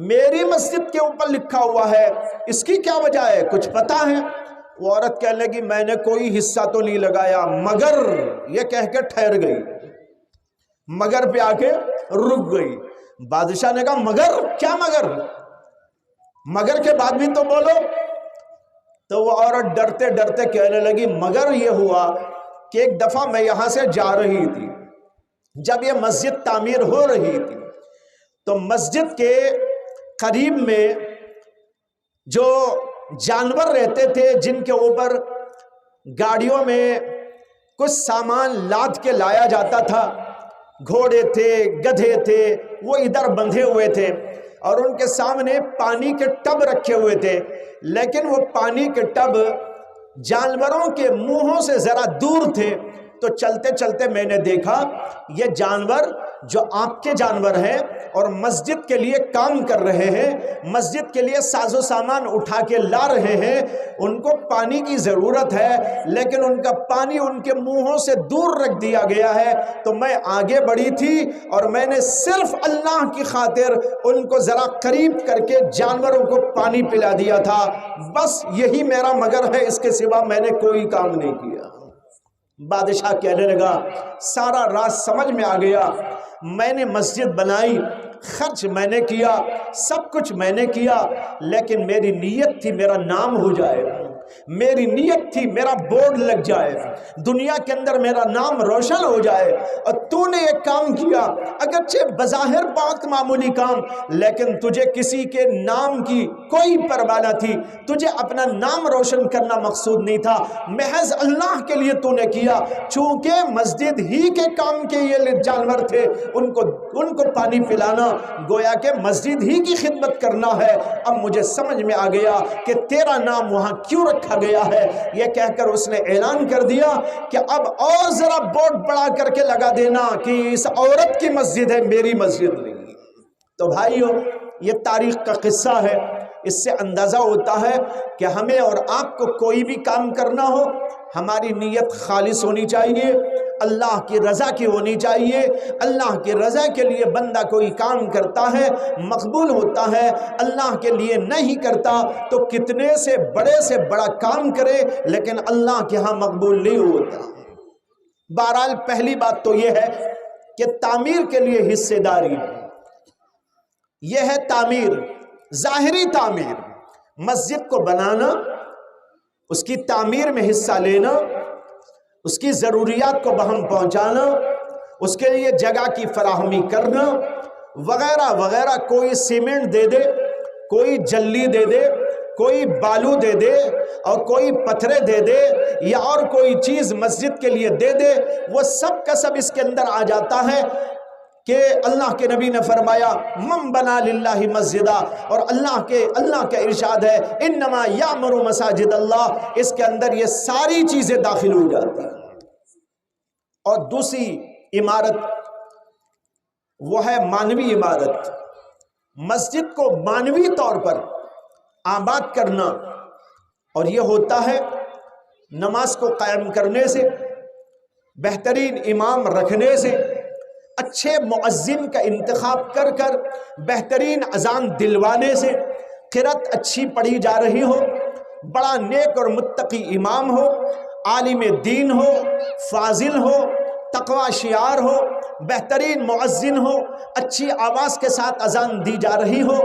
[SPEAKER 1] میری مسجد کے اوپر لکھا ہوا ہے، اس کی کیا وجہ ہے، کچھ پتہ ہے؟ وہ عورت کہنے لگی میں نے کوئی حصہ تو نہیں لگایا، مگر، یہ کہہ کے ٹھہر گئی، مگر پہ آ کے رک گئی۔ بادشاہ نے کہا مگر کیا مگر؟ مگر کے بعد بھی تو بولو۔ تو وہ عورت ڈرتے ڈرتے کہنے لگی مگر یہ ہوا کہ ایک دفعہ میں یہاں سے جا رہی تھی، جب یہ مسجد تعمیر ہو رہی تھی تو مسجد کے قریب میں جو جانور رہتے تھے جن کے اوپر گاڑیوں میں کچھ سامان لاد کے لایا جاتا تھا، گھوڑے تھے، گدھے تھے، وہ ادھر بندھے ہوئے تھے اور ان کے سامنے پانی کے ٹب رکھے ہوئے تھے، لیکن وہ پانی کے ٹب جانوروں کے منہوں سے ذرا دور تھے۔ تو چلتے چلتے میں نے دیکھا یہ جانور جو آپ کے جانور ہیں اور مسجد کے لیے کام کر رہے ہیں، مسجد کے لیے ساز و سامان اٹھا کے لا رہے ہیں، ان کو پانی کی ضرورت ہے لیکن ان کا پانی ان کے منہوں سے دور رکھ دیا گیا ہے۔ تو میں آگے بڑھی تھی اور میں نے صرف اللہ کی خاطر ان کو ذرا قریب کر کے جانوروں کو پانی پلا دیا تھا، بس یہی میرا مگر ہے، اس کے سوا میں نے کوئی کام نہیں کیا۔ بادشاہ کہنے لگا سارا راز سمجھ میں آ گیا، میں نے مسجد بنائی، خرچ میں نے کیا، سب کچھ میں نے کیا، لیکن میری نیت تھی میرا نام ہو جائے، میری نیت تھی میرا بورڈ لگ جائے، دنیا کے اندر میرا نام روشن ہو جائے، اور تو نے ایک کام کیا، اگرچہ بظاہر بہت معمولی کام، لیکن تجھے کسی کے نام کی کوئی پرواہ نہ تھی، تجھے اپنا نام روشن کرنا مقصود نہیں تھا، محض اللہ کے لیے تو نے کیا۔ چونکہ مسجد ہی کے کام کے یہ جانور تھے، ان کو پانی پلانا گویا کہ مسجد ہی کی خدمت کرنا ہے۔ اب مجھے سمجھ میں آ گیا کہ تیرا نام وہاں کیوں رکھا گیا ہے۔ یہ کہہ کر اس نے اعلان کر دیا کہ اب اور ذرا بورڈ بڑا کر کے لگا دینا کہ اس عورت کی مسجد ہے، میری مسجد نہیں۔ تو بھائیو، یہ تاریخ کا قصہ ہے، اس سے اندازہ ہوتا ہے کہ ہمیں اور آپ کو کوئی بھی کام کرنا ہو، ہماری نیت خالص ہونی چاہیے، اللہ کی رضا کی ہونی چاہیے۔ اللہ کی رضا کے لیے بندہ کوئی کام کرتا ہے مقبول ہوتا ہے، اللہ کے لیے نہیں کرتا تو کتنے سے بڑا کام کرے لیکن اللہ کے ہاں مقبول نہیں ہوتا۔ بہرحال پہلی بات تو یہ ہے کہ تعمیر کے لیے حصے داری، یہ ہے تعمیر، ظاہری تعمیر، مسجد کو بنانا، اس کی تعمیر میں حصہ لینا، اس کی ضروریات کو بہم پہنچانا، اس کے لیے جگہ کی فراہمی کرنا وغیرہ وغیرہ۔ کوئی سیمنٹ دے دے، کوئی جلی دے دے، کوئی بالو دے دے اور کوئی پتھرے دے دے یا اور کوئی چیز مسجد کے لیے دے دے، وہ سب کا سب اس کے اندر آ جاتا ہے کہ اللہ کے نبی نے فرمایا من بنا للہ مسجدہ، اور اللہ کا ارشاد ہے انما یعمر مساجد اللہ، اس کے اندر یہ ساری چیزیں داخل ہو جاتی ہیں۔ اور دوسری عمارت وہ ہے مانوی عمارت، مسجد کو مانوی طور پر آباد کرنا، اور یہ ہوتا ہے نماز کو قائم کرنے سے، بہترین امام رکھنے سے، اچھے مؤذن کا انتخاب کر کر بہترین اذان دلوانے سے، قرأت اچھی پڑھی جا رہی ہو، بڑا نیک اور متقی امام ہو، عالم دین ہو، فاضل ہو، تقوی شعار ہو، بہترین مؤذن ہو، اچھی آواز کے ساتھ اذان دی جا رہی ہو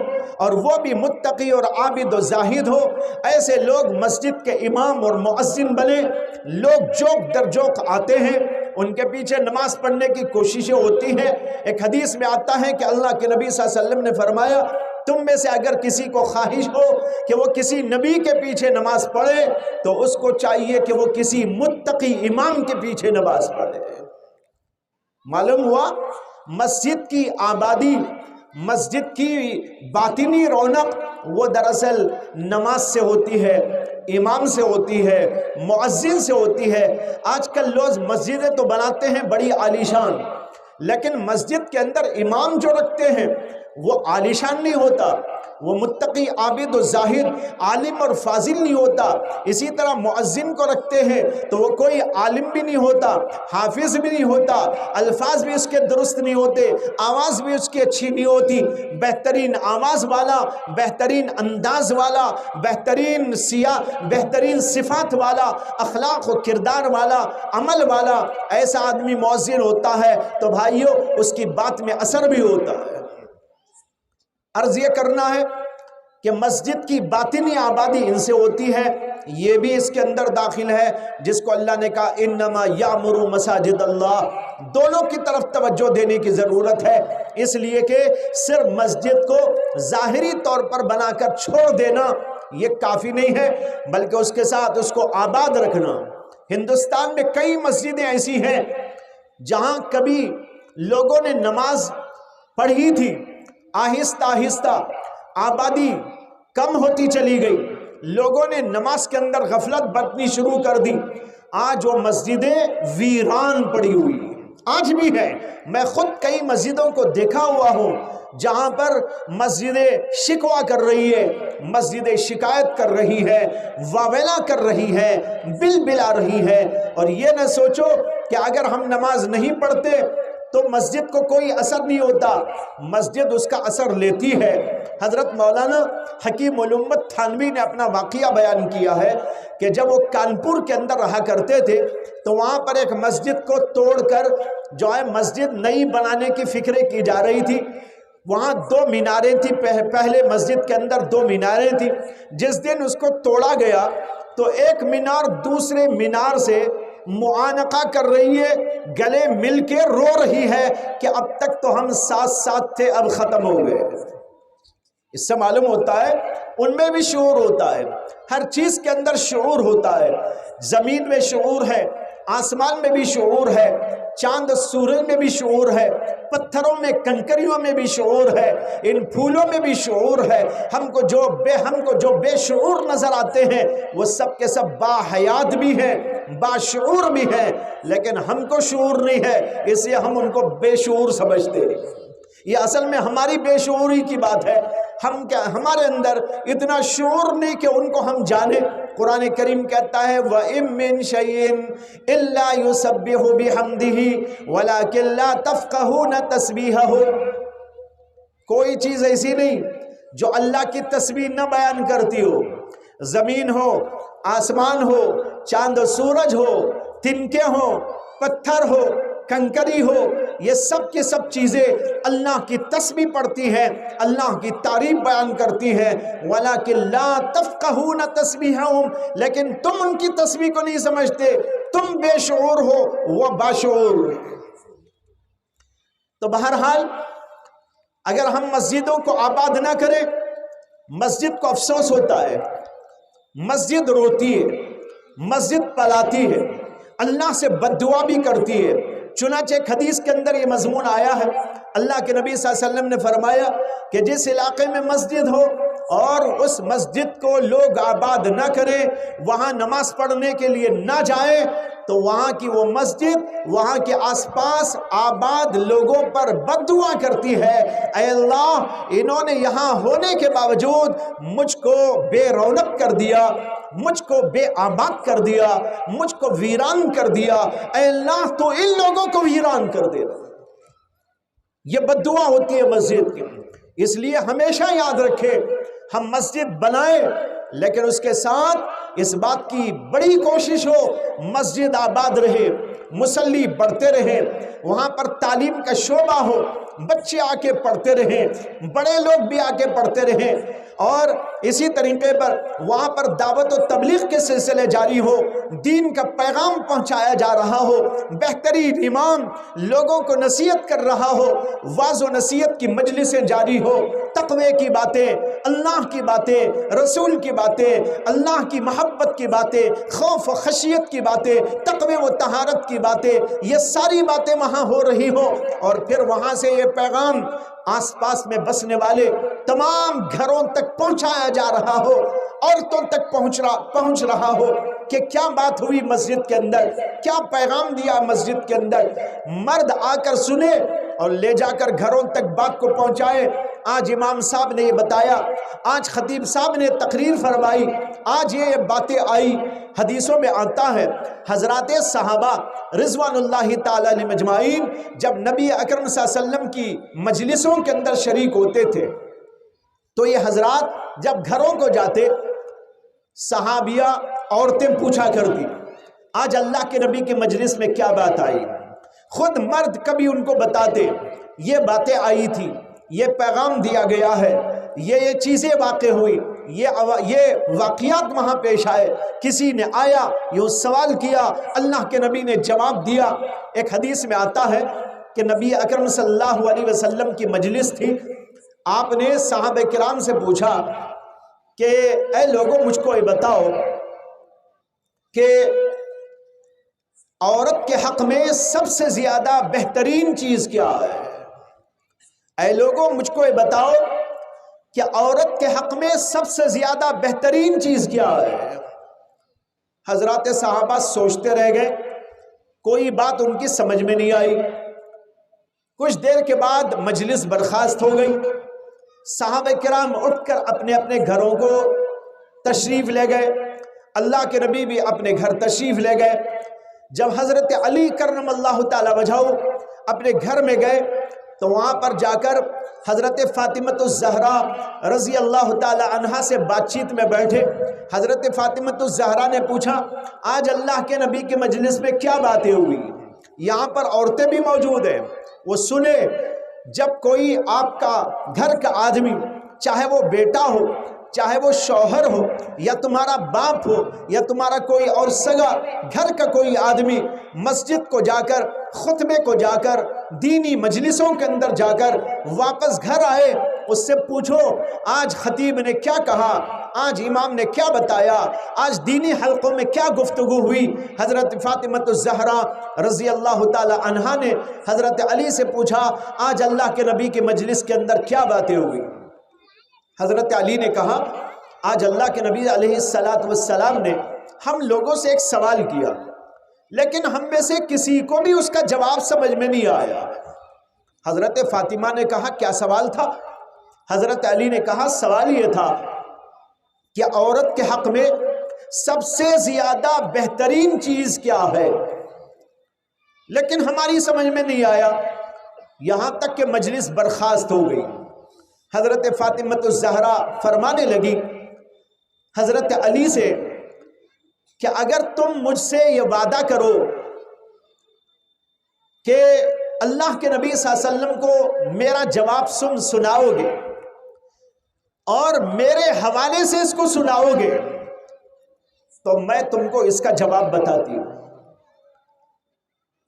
[SPEAKER 1] اور وہ بھی متقی اور عابد و زاہد ہو، ایسے لوگ مسجد کے امام اور مؤذن بنے۔ لوگ جوک در جوک آتے ہیں، ان کے پیچھے نماز پڑھنے کی کوششیں ہوتی ہیں۔ ایک حدیث میں آتا ہے کہ اللہ کے نبی صلی اللہ علیہ وسلم نے فرمایا تم میں سے اگر کسی کو خواہش ہو کہ وہ کسی نبی کے پیچھے نماز پڑھے تو اس کو چاہیے کہ وہ کسی متقی امام کے پیچھے نماز پڑھے۔ معلوم ہوا مسجد کی آبادی، مسجد کی باطنی رونق وہ دراصل نماز سے ہوتی ہے، امام سے ہوتی ہے، مؤذن سے ہوتی ہے۔ آج کل لوگ مسجدیں تو بناتے ہیں بڑی عالیشان، لیکن مسجد کے اندر امام جو رکھتے ہیں وہ عالیشان نہیں ہوتا، وہ متقی عابد و زاہد عالم اور فاضل نہیں ہوتا۔ اسی طرح مؤذن کو رکھتے ہیں تو وہ کوئی عالم بھی نہیں ہوتا، حافظ بھی نہیں ہوتا، الفاظ بھی اس کے درست نہیں ہوتے، آواز بھی اس کی اچھی نہیں ہوتی۔ بہترین آواز والا، بہترین انداز والا، بہترین صفات والا، اخلاق و کردار والا، عمل والا ایسا آدمی مؤذن ہوتا ہے تو بھائیو اس کی بات میں اثر بھی ہوتا ہے۔ عرض یہ کرنا ہے کہ مسجد کی باطنی آبادی ان سے ہوتی ہے، یہ بھی اس کے اندر داخل ہے جس کو اللہ نے کہا انما یعمر مساجد اللہ۔ دونوں کی طرف توجہ دینے کی ضرورت ہے، اس لیے کہ صرف مسجد کو ظاہری طور پر بنا کر چھوڑ دینا یہ کافی نہیں ہے، بلکہ اس کے ساتھ اس کو آباد رکھنا۔ ہندوستان میں کئی مسجدیں ایسی ہیں جہاں کبھی لوگوں نے نماز پڑھی تھی، آہستہ آہستہ آبادی کم ہوتی چلی گئی، لوگوں نے نماز کے اندر غفلت برتنی شروع کر دی، آج وہ مسجدیں ویران پڑی ہوئی آج بھی ہے۔ میں خود کئی مسجدوں کو دیکھا ہوا ہوں جہاں پر مسجدیں شکوہ کر رہی ہے، مسجدیں شکایت کر رہی ہے، واویلا کر رہی ہے، بل بلا رہی ہے۔ اور یہ نہ سوچو کہ اگر ہم نماز نہیں پڑھتے تو مسجد کو کوئی اثر نہیں ہوتا، مسجد اس کا اثر لیتی ہے۔ حضرت مولانا حکیم الامت تھانوی نے اپنا واقعہ بیان کیا ہے کہ جب وہ کانپور کے اندر رہا کرتے تھے تو وہاں پر ایک مسجد کو توڑ کر جو ہے مسجد نئی بنانے کی فکریں کی جا رہی تھی۔ وہاں 2 میناریں تھی، پہلے مسجد کے اندر 2 میناریں تھی۔ جس دن اس کو توڑا گیا تو ایک مینار دوسرے مینار سے معانقہ کر رہی ہے، گلے مل کے رو رہی ہے کہ اب تک تو ہم ساتھ ساتھ تھے، اب ختم ہو گئے۔ اس سے معلوم ہوتا ہے ان میں بھی شعور ہوتا ہے، ہر چیز کے اندر شعور ہوتا ہے۔ زمین میں شعور ہے، آسمان میں بھی شعور ہے، چاند سورج میں بھی شعور ہے، پتھروں میں کنکریوں میں بھی شعور ہے، ان پھولوں میں بھی شعور ہے۔ ہم کو جو بے شعور نظر آتے ہیں وہ سب کے سب با حیات بھی ہیں، باشعور بھی ہیں، لیکن ہم کو شعور نہیں ہے، اس لیے ہم ان کو بے شعور سمجھتے ہیں۔ یہ اصل میں ہماری بے شعوری کی بات ہے، ہمارے اندر اتنا شعور نہیں کہ ان کو ہم جانیں۔ قرآن کریم کہتا ہے وَإِن مِّن شَيْءٍ إِلَّا يُسَبِّحُ بِحَمْدِهِ وَلَكِن لَّا تَفْقَهُونَ تَسْبِيحَهُ، کوئی چیز ایسی نہیں جو اللہ کی تسبیح نہ بیان کرتی ہو۔ زمین ہو، آسمان ہو، چاند و سورج ہو، تنکے ہو، پتھر ہو، کنکری ہو، یہ سب کی سب چیزیں اللہ کی تسبیح پڑھتی ہیں، اللہ کی تعریف بیان کرتی ہیں۔ وَلَكِن لَّا تَفْقَهُونَ تَسْبِيحَهُمْ، لیکن تم ان کی تسبیح کو نہیں سمجھتے، تم بے شعور ہو، وہ باشعور۔ تو بہرحال اگر ہم مسجدوں کو آباد نہ کریں، مسجد کو افسوس ہوتا ہے، مسجد روتی ہے، مسجد پلاتی ہے، اللہ سے بد دعا بھی کرتی ہے۔ چنانچہ ایک حدیث کے اندر یہ مضمون آیا ہے، اللہ کے نبی صلی اللہ علیہ وسلم نے فرمایا کہ جس علاقے میں مسجد ہو اور اس مسجد کو لوگ آباد نہ کریں، وہاں نماز پڑھنے کے لیے نہ جائیں، تو وہاں کی وہ مسجد وہاں کے آس پاس آباد لوگوں پر بد دعا کرتی ہے، اے اللہ انہوں نے یہاں ہونے کے باوجود مجھ کو بے رونق کر دیا، مجھ کو بے آباد کر دیا، مجھ کو ویران کر دیا، اے اللہ تو ان لوگوں کو ویران کر دے۔ یہ بد دعا ہوتی ہے مسجد کی۔ اس لیے ہمیشہ یاد رکھے ہم مسجد بنائیں لیکن اس کے ساتھ اس بات کی بڑی کوشش ہو مسجد آباد رہے، مصلی بڑھتے رہیں، وہاں پر تعلیم کا شعبہ ہو، بچے آ کے پڑھتے رہیں، بڑے لوگ بھی آ کے پڑھتے رہیں، اور اسی طریقے پر وہاں پر دعوت و تبلیغ کے سلسلے جاری ہو، دین کا پیغام پہنچایا جا رہا ہو، بہترین امام لوگوں کو نصیحت کر رہا ہو، واعظ و نصیحت کی مجلسیں جاری ہو، تقوی کی باتیں، اللہ کی باتیں، رسول کی باتیں، اللہ کی محبت کی باتیں، خوف و خشیت کی باتیں، تقوی و طہارت کی باتیں، یہ ساری باتیں وہاں ہو رہی ہو، اور پھر وہاں سے یہ پیغام آس پاس میں بسنے والے تمام گھروں تک پہنچایا جا رہا ہو، عورتوں تک پہنچ رہا ہو کہ کیا بات ہوئی مسجد کے اندر، کیا پیغام دیا مسجد کے اندر، مرد آ کر سنے اور لے جا کر گھروں تک بات کو پہنچائے۔ آج امام صاحب نے یہ بتایا، آج خطیب صاحب نے تقریر فرمائی، آج یہ باتیں آئی۔ حدیثوں میں آتا ہے حضرات صحابہ رضوان اللہ تعالی علیہم اجمعین جب نبی اکرم صلی اللہ علیہ وسلم کی مجلسوں کے اندر شریک ہوتے تھے تو یہ حضرات جب گھروں کو جاتے، صحابیہ عورتیں پوچھا کرتی آج اللہ کے نبی کی مجلس میں کیا بات آئی، خود مرد کبھی ان کو بتاتے یہ باتیں آئی تھی، یہ پیغام دیا گیا ہے، یہ چیزیں واقع ہوئی، یہ واقعات وہاں پیش آئے، کسی نے آیا یہ سوال کیا، اللہ کے نبی نے جواب دیا۔ ایک حدیث میں آتا ہے کہ نبی اکرم صلی اللہ علیہ وسلم کی مجلس تھی، آپ نے صحابہ کرام سے پوچھا کہ اے لوگوں مجھ کو یہ بتاؤ کہ عورت کے حق میں سب سے زیادہ بہترین چیز کیا ہے؟ اے لوگوں مجھ کو یہ بتاؤ کہ عورت کے حق میں سب سے زیادہ بہترین چیز کیا ہے؟ حضرات صحابہ سوچتے رہ گئے، کوئی بات ان کی سمجھ میں نہیں آئی۔ کچھ دیر کے بعد مجلس برخاست ہو گئی، صحابہ کرام اٹھ کر اپنے اپنے گھروں کو تشریف لے گئے، اللہ کے نبی بھی اپنے گھر تشریف لے گئے۔ جب حضرت علی کرم اللہ تعالی وجہہ اپنے گھر میں گئے تو وہاں پر جا کر حضرت فاطمۃ الزہرا رضی اللہ تعالی عنہا سے بات چیت میں بیٹھے۔ حضرت فاطمۃ الزہرا نے پوچھا، آج اللہ کے نبی کے مجلس میں کیا باتیں ہوئی؟ یہاں پر عورتیں بھی موجود ہیں، وہ سنے۔ جب کوئی آپ کا گھر کا آدمی، چاہے وہ بیٹا ہو، چاہے وہ شوہر ہو، یا تمہارا باپ ہو، یا تمہارا کوئی اور سگا گھر کا کوئی آدمی مسجد کو جا کر، خطبے کو جا کر، دینی مجلسوں کے اندر جا کر واپس گھر آئے، اس سے پوچھو آج خطیب نے کیا کہا، آج امام نے کیا بتایا، آج دینی حلقوں میں کیا گفتگو ہوئی۔ حضرت فاطمۃ الزہرا رضی اللہ تعالی عنہا نے حضرت علی سے پوچھا، آج اللہ کے نبی کے مجلس کے اندر کیا باتیں ہوئی؟ حضرت علی نے کہا، آج اللہ کے نبی علیہ السلام نے ہم لوگوں سے ایک سوال کیا، لیکن ہم میں سے کسی کو بھی اس کا جواب سمجھ میں نہیں آیا۔ حضرت فاطمہ نے کہا، کیا سوال تھا؟ حضرت علی نے کہا، سوال یہ تھا کہ عورت کے حق میں سب سے زیادہ بہترین چیز کیا ہے، لیکن ہماری سمجھ میں نہیں آیا، یہاں تک کہ مجلس برخاست ہو گئی۔ حضرت فاطمۃ الزہرا فرمانے لگی حضرت علی سے کہ اگر تم مجھ سے یہ وعدہ کرو کہ اللہ کے نبی صلی اللہ علیہ وسلم کو میرا جواب سناؤ گے اور میرے حوالے سے اس کو سناؤ گے تو میں تم کو اس کا جواب بتاتی ہوں۔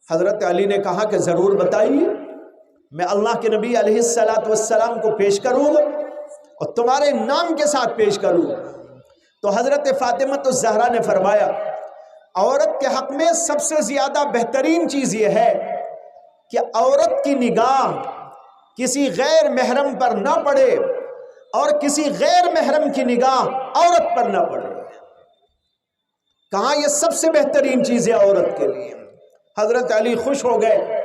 [SPEAKER 1] حضرت علی نے کہا کہ ضرور بتائیے، میں اللہ کے نبی علیہ السلام کو پیش کروں گا اور تمہارے نام کے ساتھ پیش کروں گا۔ تو حضرت فاطمۃ الزہرا نے فرمایا، عورت کے حق میں سب سے زیادہ بہترین چیز یہ ہے کہ عورت کی نگاہ کسی غیر محرم پر نہ پڑے اور کسی غیر محرم کی نگاہ عورت پر نہ پڑے۔ کہا یہ سب سے بہترین چیز ہے عورت کے لیے۔ حضرت علی خوش ہو گئے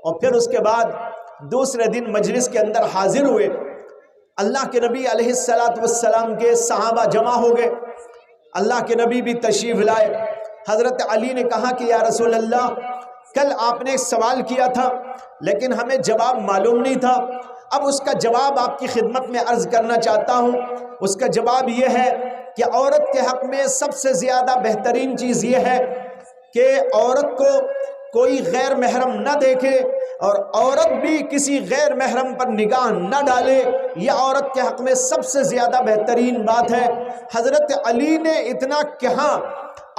[SPEAKER 1] اور پھر اس کے بعد دوسرے دن مجلس کے اندر حاضر ہوئے۔ اللہ کے نبی علیہ السلام کے صحابہ جمع ہو گئے، اللہ کے نبی بھی تشریف لائے۔ حضرت علی نے کہا کہ یا رسول اللہ، کل آپ نے ایک سوال کیا تھا لیکن ہمیں جواب معلوم نہیں تھا، اب اس کا جواب آپ کی خدمت میں عرض کرنا چاہتا ہوں۔ اس کا جواب یہ ہے کہ عورت کے حق میں سب سے زیادہ بہترین چیز یہ ہے کہ عورت کو کوئی غیر محرم نہ دیکھے اور عورت بھی کسی غیر محرم پر نگاہ نہ ڈالے، یہ عورت کے حق میں سب سے زیادہ بہترین بات ہے۔ حضرت علی نے اتنا کہا،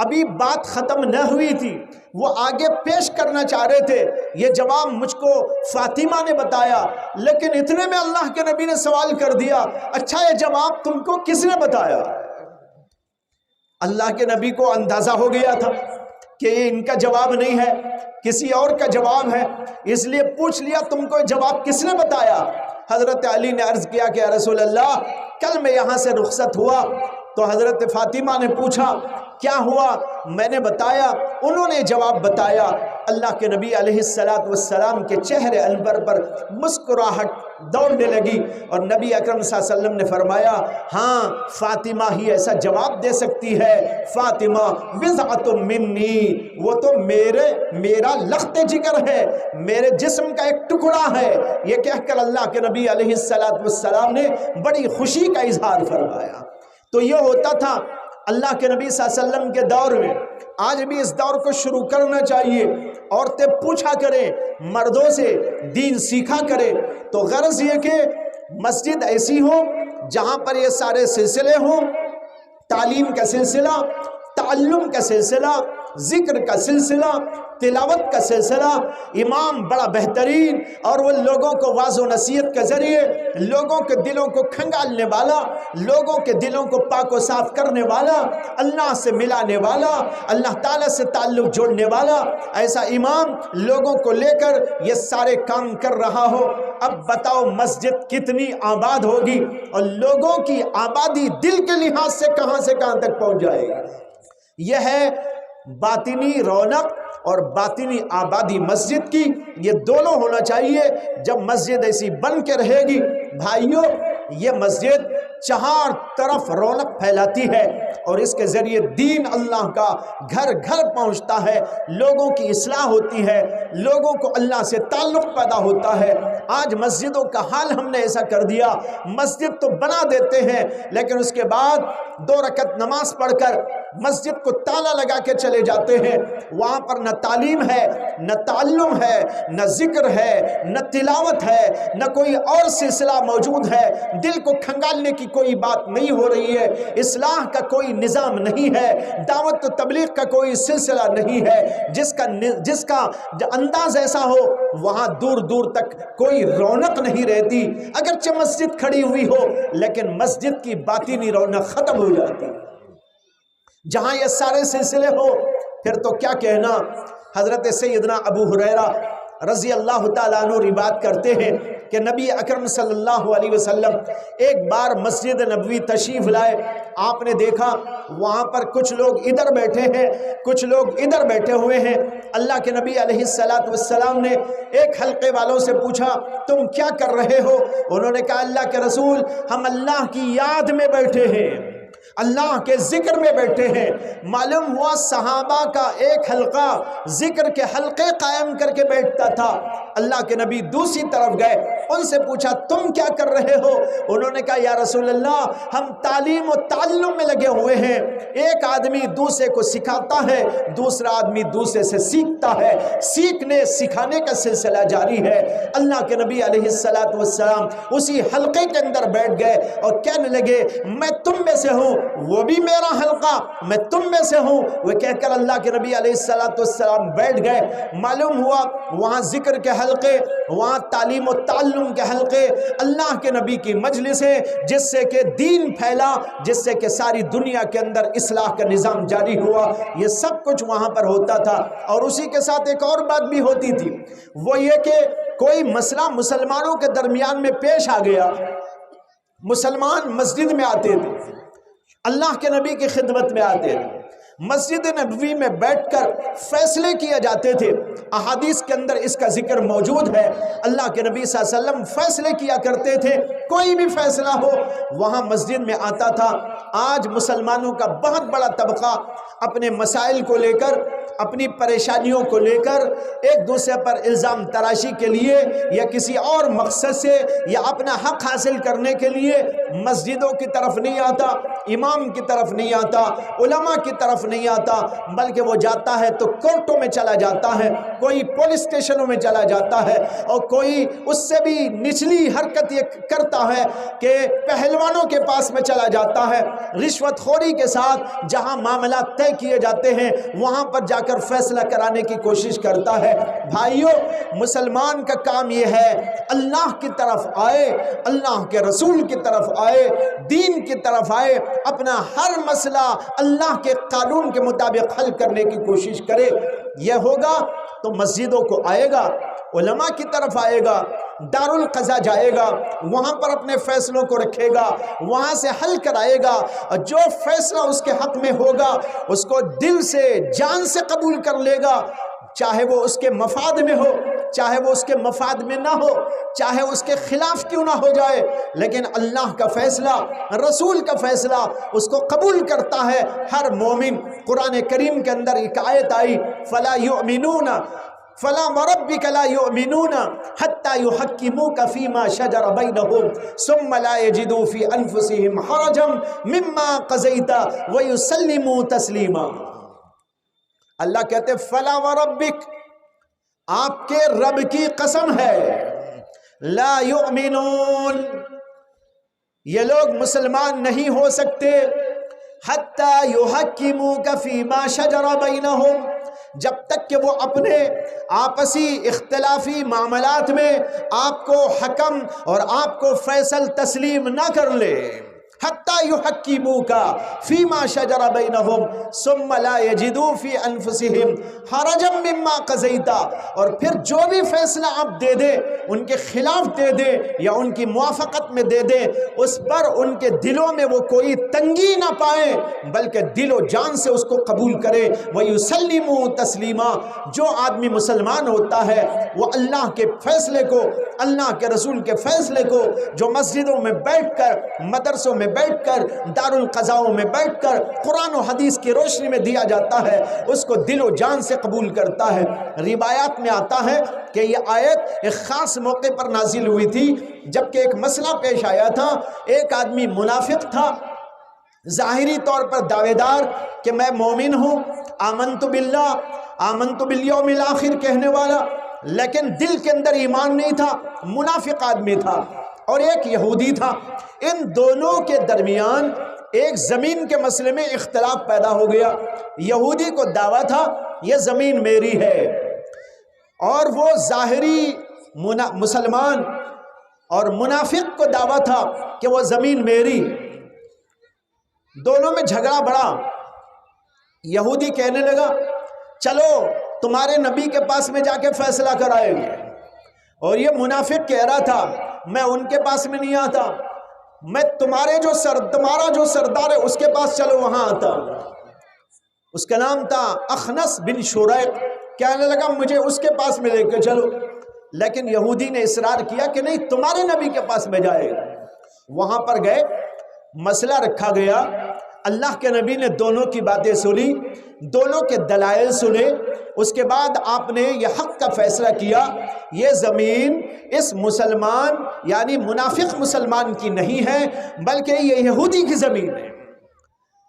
[SPEAKER 1] ابھی بات ختم نہ ہوئی تھی، وہ آگے پیش کرنا چاہ رہے تھے، یہ جواب مجھ کو فاطمہ نے بتایا، لیکن اتنے میں اللہ کے نبی نے سوال کر دیا، اچھا یہ جواب تم کو کس نے بتایا؟ اللہ کے نبی کو اندازہ ہو گیا تھا کہ یہ ان کا جواب نہیں ہے، کسی اور کا جواب ہے، اس لیے پوچھ لیا تم کو جواب کس نے بتایا؟ حضرت علی نے عرض کیا کہ یا رسول اللہ، کل میں یہاں سے رخصت ہوا تو حضرت فاطمہ نے پوچھا کیا ہوا، میں نے بتایا، انہوں نے جواب بتایا۔ اللہ کے نبی علیہ السلام کے چہرے انور پر مسکراہٹ دوڑنے لگی اور نبی اکرم صلی اللہ علیہ وسلم نے فرمایا، ہاں فاطمہ ہی ایسا جواب دے سکتی ہے، فاطمہ بضعۃ منی، وہ تو میرا لخت جگر ہے، میرے جسم کا ایک ٹکڑا ہے۔ یہ کہہ کر اللہ کے نبی علیہ السلام نے بڑی خوشی کا اظہار فرمایا۔ تو یہ ہوتا تھا اللہ کے نبی صلی اللہ علیہ وسلم کے دور میں، آج بھی اس دور کو شروع کرنا چاہیے، عورتیں پوچھا کریں، مردوں سے دین سیکھا کریں۔ تو غرض یہ کہ مسجد ایسی ہو جہاں پر یہ سارے سلسلے ہوں، تعلیم کا سلسلہ، تعلم کا سلسلہ، ذکر کا سلسلہ، تلاوت کا سلسلہ، امام بڑا بہترین اور وہ لوگوں کو واعظ و نصیحت کے ذریعے لوگوں کے دلوں کو کھنگالنے والا، لوگوں کے دلوں کو پاک و صاف کرنے والا، اللہ سے ملانے والا، اللہ تعالیٰ سے تعلق جوڑنے والا ایسا امام لوگوں کو لے کر یہ سارے کام کر رہا ہو۔ اب بتاؤ مسجد کتنی آباد ہوگی اور لوگوں کی آبادی دل کے لحاظ سے کہاں تک پہنچ جائے گی۔ یہ ہے باطنی رونق اور باطنی آبادی مسجد کی، یہ دونوں ہونا چاہیے۔ جب مسجد ایسی بن کے رہے گی بھائیوں، یہ مسجد چار طرف رونق پھیلاتی ہے اور اس کے ذریعے دین اللہ کا گھر گھر پہنچتا ہے، لوگوں کی اصلاح ہوتی ہے، لوگوں کو اللہ سے تعلق پیدا ہوتا ہے۔ آج مسجدوں کا حال ہم نے ایسا کر دیا، مسجد تو بنا دیتے ہیں لیکن اس کے بعد 2 رکعت نماز پڑھ کر مسجد کو تالا لگا کے چلے جاتے ہیں، وہاں پر نہ تعلیم ہے، نہ تعلم ہے، نہ ذکر ہے، نہ تلاوت ہے، نہ کوئی اور سلسلہ موجود ہے، دل کو کھنگالنے کی کوئی بات نہیں ہو رہی ہے، اصلاح کا کوئی نظام نہیں ہے، دعوت و تبلیغ کا کوئی سلسلہ نہیں ہے۔ جس کا انداز ایسا ہو وہاں دور دور تک کوئی رونق نہیں رہتی، اگرچہ مسجد کھڑی ہوئی ہو لیکن مسجد کی باطنی رونق ختم ہو جاتی۔ جہاں یہ سارے سلسلے ہو پھر تو کیا کہنا۔ حضرت سیدنا ابو ہریرہ رضی اللہ تعالیٰ عنہ روایت کرتے ہیں کہ نبی اکرم صلی اللہ علیہ وسلم ایک بار مسجد نبوی تشریف لائے، آپ نے دیکھا وہاں پر کچھ لوگ ادھر بیٹھے ہیں، کچھ لوگ ادھر بیٹھے ہوئے ہیں۔ اللہ کے نبی علیہ السلام نے ایک حلقے والوں سے پوچھا تم کیا کر رہے ہو؟ انہوں نے کہا اللہ کے رسول ہم اللہ کی یاد میں بیٹھے ہیں، اللہ کے ذکر میں بیٹھے ہیں۔ معلوم ہوا صحابہ کا ایک حلقہ ذکر کے حلقے قائم کر کے بیٹھتا تھا۔ اللہ کے نبی دوسری طرف گئے، ان سے پوچھا تم کیا کر رہے ہو؟ انہوں نے کہا یا رسول اللہ ہم تعلیم و تعلم میں لگے ہوئے ہیں، ایک آدمی دوسرے کو سکھاتا ہے، دوسرا آدمی دوسرے سے سیکھتا ہے، سیکھنے سکھانے کا سلسلہ جاری ہے۔ اللہ کے نبی علیہ السلام اسی حلقے کے اندر بیٹھ گئے اور کہنے لگے میں تم میں سے ہوں، وہ بھی میرا حلقہ، میں تم میں سے ہوں۔ وہ کہہ کر اللہ کے نبی علیہ السلام بیٹھ گئے۔ معلوم ہوا وہاں ذکر کے حلقے، وہاں تعلیم و تعلم کے حلقے، اللہ کے نبی کی مجلسیں، جس سے کہ دین پھیلا، جس سے کہ ساری دنیا کے اندر اصلاح کا نظام جاری ہوا، یہ سب کچھ وہاں پر ہوتا تھا۔ اور اسی کے ساتھ ایک اور بات بھی ہوتی تھی، وہ یہ کہ کوئی مسئلہ مسلمانوں کے درمیان میں پیش آ گیا، مسلمان مسجد میں آتے تھے، اللہ کے نبی کی خدمت میں آتے تھے، مسجد نبوی میں بیٹھ کر فیصلے کیے جاتے تھے۔ احادیث کے اندر اس کا ذکر موجود ہے، اللہ کے نبی صلی اللہ علیہ وسلم فیصلے کیا کرتے تھے، کوئی بھی فیصلہ ہو وہاں مسجد میں آتا تھا۔ آج مسلمانوں کا بہت بڑا طبقہ اپنے مسائل کو لے کر، اپنی پریشانیوں کو لے کر ایک دوسرے پر الزام تراشی کے لیے یا کسی اور مقصد سے یا اپنا حق حاصل کرنے کے لیے مسجدوں کی طرف نہیں آتا، امام کی طرف نہیں آتا، علماء کی طرف نہیں آتا، بلکہ وہ جاتا ہے تو کورٹوں میں چلا جاتا ہے، کوئی پولیس اسٹیشنوں میں چلا جاتا ہے، اور کوئی اس سے بھی نچلی حرکت یہ کرتا ہے کہ پہلوانوں کے پاس میں چلا جاتا ہے، رشوت خوری کے ساتھ جہاں معاملات طے کیے جاتے ہیں وہاں پر جا کر فیصلہ کرانے کی کوشش کرتا ہے۔ بھائیوں مسلمان کا کام یہ ہے اللہ کی طرف آئے، اللہ کے رسول کی طرف آئے، دین کی طرف آئے، اپنا ہر مسئلہ اللہ کے قانون کے مطابق حل کرنے کی کوشش کرے۔ یہ ہوگا تو مسجدوں کو آئے گا، علماء کی طرف آئے گا، دارالقضا جائے گا، وہاں پر اپنے فیصلوں کو رکھے گا، وہاں سے حل کرائے گا، اور جو فیصلہ اس کے حق میں ہوگا اس کو دل سے جان سے قبول کر لے گا، چاہے وہ اس کے مفاد میں ہو، چاہے وہ اس کے مفاد میں نہ ہو، چاہے اس کے خلاف کیوں نہ ہو جائے، لیکن اللہ کا فیصلہ، رسول کا فیصلہ اس کو قبول کرتا ہے ہر مومن۔ قرآن کریم کے اندر ایک آیت آئی فَلَا يُؤْمِنُونَ فَلَا وَرَبِّكَ لَا يُؤْمِنُونَ حَتَّى يُحَكِّمُوكَ فِي مَا شَجَرَ بَيْنَهُمْ ثُمَّ لَا يَجِدُوا فِي أَنفُسِهِمْ حَرَجًا مِمَّا قَضَيْتَ وَيُسَلِّمُوا تَسْلِيمًا۔ اللہ کہتے فَلَا وَرَبِّكَ، آپ کے رب کی قسم ہے، لا یؤمنون، یہ لوگ مسلمان نہیں ہو سکتے، حتی یحکموک فیما شجر بینہم، جب تک کہ وہ اپنے آپسی اختلافی معاملات میں آپ کو حکم اور آپ کو فیصل تسلیم نہ کر لے۔ حتی یحکموکا فیما شجر بینہم ثم لا یجدوا فی انفسہم حرجا مما قضیتا، اور پھر جو بھی فیصلہ آپ دے دیں ان کے خلاف دے دیں یا ان کی موافقت میں دے دیں، اس پر ان کے دلوں میں وہ کوئی تنگی نہ پائیں بلکہ دل و جان سے اس کو قبول کرے۔ وَيُسَلِّمُوا تَسْلِيمًا، جو آدمی مسلمان ہوتا ہے وہ اللہ کے فیصلے کو، اللہ کے رسول کے فیصلے کو، جو مسجدوں میں بیٹھ کر، مدرسوں میں بیٹھ کر، دارالقضاؤں میں بیٹھ کر قرآن و حدیث کی روشنی میں دیا جاتا ہے، اس کو دل و جان سے قبول کرتا ہے۔ روایات میں آتا ہے کہ یہ آیت ایک خاص موقع پر نازل ہوئی تھی جبکہ ایک مسئلہ پیش آیا تھا۔ ایک آدمی منافق تھا، ظاہری طور پر دعوے دار کہ میں مومن ہوں، آمنت باللہ، آمنت بالیوم الاخر کہنے والا، لیکن دل کے اندر ایمان نہیں تھا، منافق آدمی تھا۔ اور ایک یہودی تھا۔ ان دونوں کے درمیان ایک زمین کے مسئلے میں اختلاف پیدا ہو گیا۔ یہودی کو دعویٰ تھا یہ زمین میری ہے، اور وہ ظاہری مسلمان اور منافق کو دعویٰ تھا کہ وہ زمین میری۔ دونوں میں جھگڑا بڑھا۔ یہودی کہنے لگا چلو تمہارے نبی کے پاس میں جا کے فیصلہ کرائیں گے، اور یہ منافق کہہ رہا تھا میں ان کے پاس میں نہیں آتا، میں تمہارا جو سردار ہے اس کے پاس چلو وہاں آتا۔ اس کا نام تھا اخنس بن شریق، کہنے لگا مجھے اس کے پاس میں لے کے چلو، لیکن یہودی نے اصرار کیا کہ نہیں تمہارے نبی کے پاس میں جائے گا۔ وہاں پر گئے، مسئلہ رکھا گیا، اللہ کے نبی نے دونوں کی باتیں سنی، دونوں کے دلائل سنے، اس کے بعد آپ نے یہ حق کا فیصلہ کیا یہ زمین اس مسلمان یعنی منافق مسلمان کی نہیں ہے بلکہ یہ یہودی کی زمین ہے۔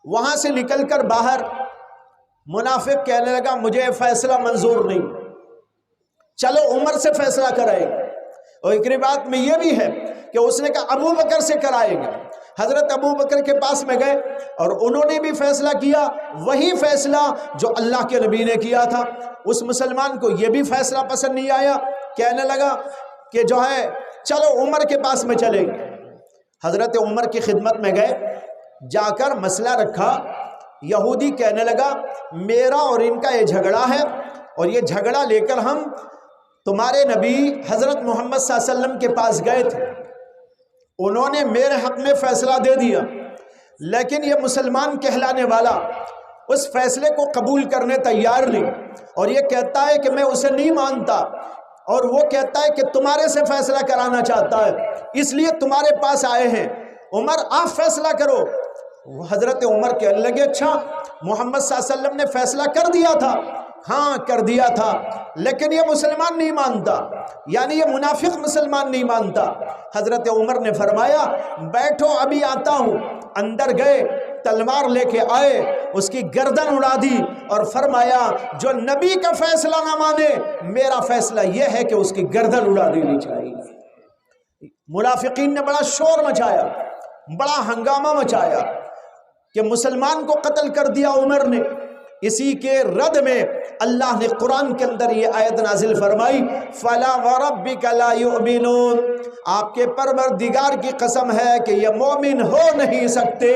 [SPEAKER 1] وہاں سے نکل کر باہر منافق کہنے لگا مجھے فیصلہ منظور نہیں، چلو عمر سے فیصلہ کرائیں گے۔ اور ایک روایت میں یہ بھی ہے کہ اس نے کہا ابو بکر سے کرائیں گے۔ حضرت ابو بکر کے پاس میں گئے اور انہوں نے بھی فیصلہ کیا، وہی فیصلہ جو اللہ کے نبی نے کیا تھا۔ اس مسلمان کو یہ بھی فیصلہ پسند نہیں آیا، کہنے لگا کہ جو ہے چلو عمر کے پاس میں چلیں گے۔ حضرت عمر کی خدمت میں گئے، جا کر مسئلہ رکھا۔ یہودی کہنے لگا میرا اور ان کا یہ جھگڑا ہے، اور یہ جھگڑا لے کر ہم تمہارے نبی حضرت محمد صلی اللہ علیہ وسلم کے پاس گئے تھے، انہوں نے میرے حق میں فیصلہ دے دیا، لیکن یہ مسلمان کہلانے والا اس فیصلے کو قبول کرنے تیار نہیں، اور یہ کہتا ہے کہ میں اسے نہیں مانتا، اور وہ کہتا ہے کہ تمہارے سے فیصلہ کرانا چاہتا ہے، اس لیے تمہارے پاس آئے ہیں، عمر آپ فیصلہ کرو۔ حضرت عمر کہنے لگے اچھا محمد صلی اللہ علیہ وسلم نے فیصلہ کر دیا تھا؟ ہاں کر دیا تھا، لیکن یہ مسلمان نہیں مانتا، یعنی یہ منافق مسلمان نہیں مانتا۔ حضرت عمر نے فرمایا بیٹھو ابھی آتا ہوں۔ اندر گئے، تلوار لے کے آئے، اس کی گردن اڑا دی اور فرمایا جو نبی کا فیصلہ نہ مانے میرا فیصلہ یہ ہے کہ اس کی گردن اڑا دینی چاہیے۔ منافقین نے بڑا شور مچایا، بڑا ہنگامہ مچایا کہ مسلمان کو قتل کر دیا عمر نے۔ اسی کے رد میں اللہ نے قرآن کے اندر یہ آیت نازل فرمائی فَلَا وَرَبِّكَ لَا يُؤْمِنُونَ، آپ کے پروردگار کی قسم ہے کہ یہ مومن ہو نہیں سکتے۔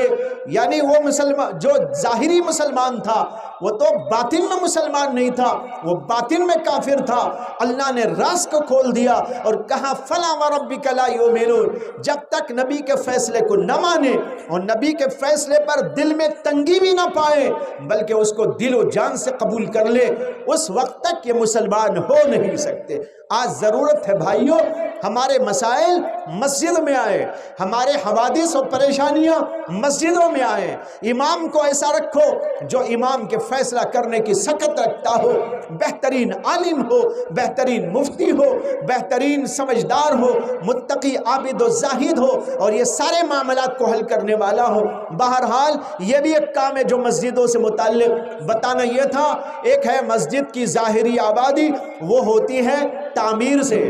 [SPEAKER 1] یعنی وہ مسلمان جو ظاہری مسلمان تھا وہ تو باطن میں مسلمان نہیں تھا، وہ باطن میں کافر تھا۔ اللہ نے راز کو کھول دیا اور کہا فَلَا وَرَبِّكَ لَا يُؤْمِنُونَ، جب تک نبی کے فیصلے کو نہ مانے اور نبی کے فیصلے پر دل میں تنگی بھی نہ پائے بلکہ اس کو دل و جان سے قبول کر لے، اس وقت تک یہ مسلمان ہو نہیں سکتے۔ آج ضرورت ہے بھائیوں ہمارے مسائل مسجد میں آئے، ہمارے حوادث اور پریشانیاں مسجدوں میں آئے۔ امام کو ایسا رکھو جو امام کے فیصلہ کرنے کی سکت رکھتا ہو، بہترین عالم ہو، بہترین مفتی ہو، بہترین سمجھدار ہو، متقی عابد و زاہد ہو، اور یہ سارے معاملات کو حل کرنے والا ہو۔ بہرحال یہ بھی ایک کام ہے جو مسجدوں سے متعلق بتانا یہ تھا۔ ایک ہے مسجد کی ظاہری آبادی، وہ ہوتی ہے تعمیر سے،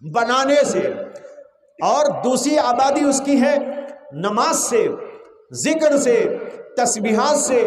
[SPEAKER 1] بنانے سے، اور دوسری آبادی اس کی ہے نماز سے، ذکر سے، تسبیحات سے،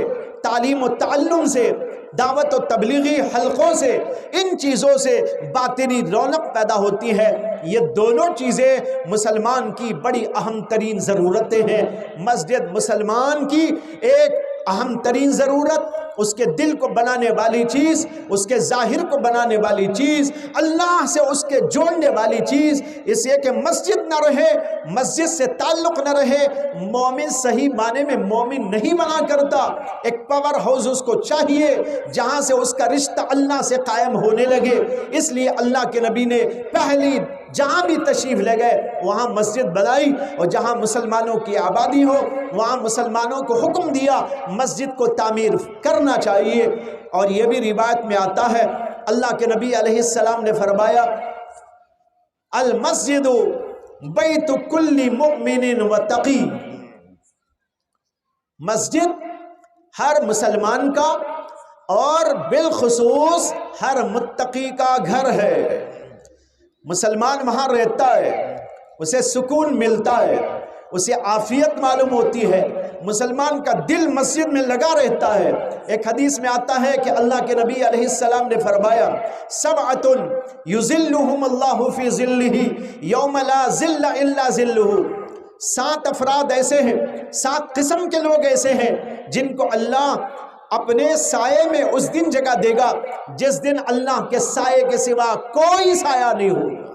[SPEAKER 1] تعلیم و تعلم سے۔ دعوت و تبلیغی حلقوں سے، ان چیزوں سے باطنی رونق پیدا ہوتی ہے۔ یہ دونوں چیزیں مسلمان کی بڑی اہم ترین ضرورتیں ہیں۔ مسجد مسلمان کی ایک اہم ترین ضرورت، اس کے دل کو بنانے والی چیز، اس کے ظاہر کو بنانے والی چیز، اللہ سے اس کے جوڑنے والی چیز، اس لیے کہ مسجد نہ رہے، مسجد سے تعلق نہ رہے، مومن صحیح معنی میں مومن نہیں بنا کرتا۔ ایک پاور ہاؤس اس کو چاہیے جہاں سے اس کا رشتہ اللہ سے قائم ہونے لگے۔ اس لیے اللہ کے نبی نے پہلی جہاں بھی تشریف لے گئے وہاں مسجد بنائی، اور جہاں مسلمانوں کی آبادی ہو وہاں مسلمانوں کو حکم دیا مسجد کو تعمیر کرنا چاہیے۔ اور یہ بھی روایت میں آتا ہے، اللہ کے نبی علیہ السلام نے فرمایا، المسجد بیت کل مؤمن و تقی، مسجد ہر مسلمان کا اور بالخصوص ہر متقی کا گھر ہے۔ مسلمان وہاں رہتا ہے، اسے سکون ملتا ہے، اسے عافیت معلوم ہوتی ہے، مسلمان کا دل مسجد میں لگا رہتا ہے۔ ایک حدیث میں آتا ہے کہ اللہ کے نبی علیہ السلام نے فرمایا، سبعۃ یظلھم اللہ فی ظلہ یوم لا ظل الا ظلہ، 7 افراد ایسے ہیں، 7 قسم کے لوگ ایسے ہیں جن کو اللہ اپنے سائے میں اس دن جگہ دے گا جس دن اللہ کے سائے کے سوا کوئی سایہ نہیں ہوگا۔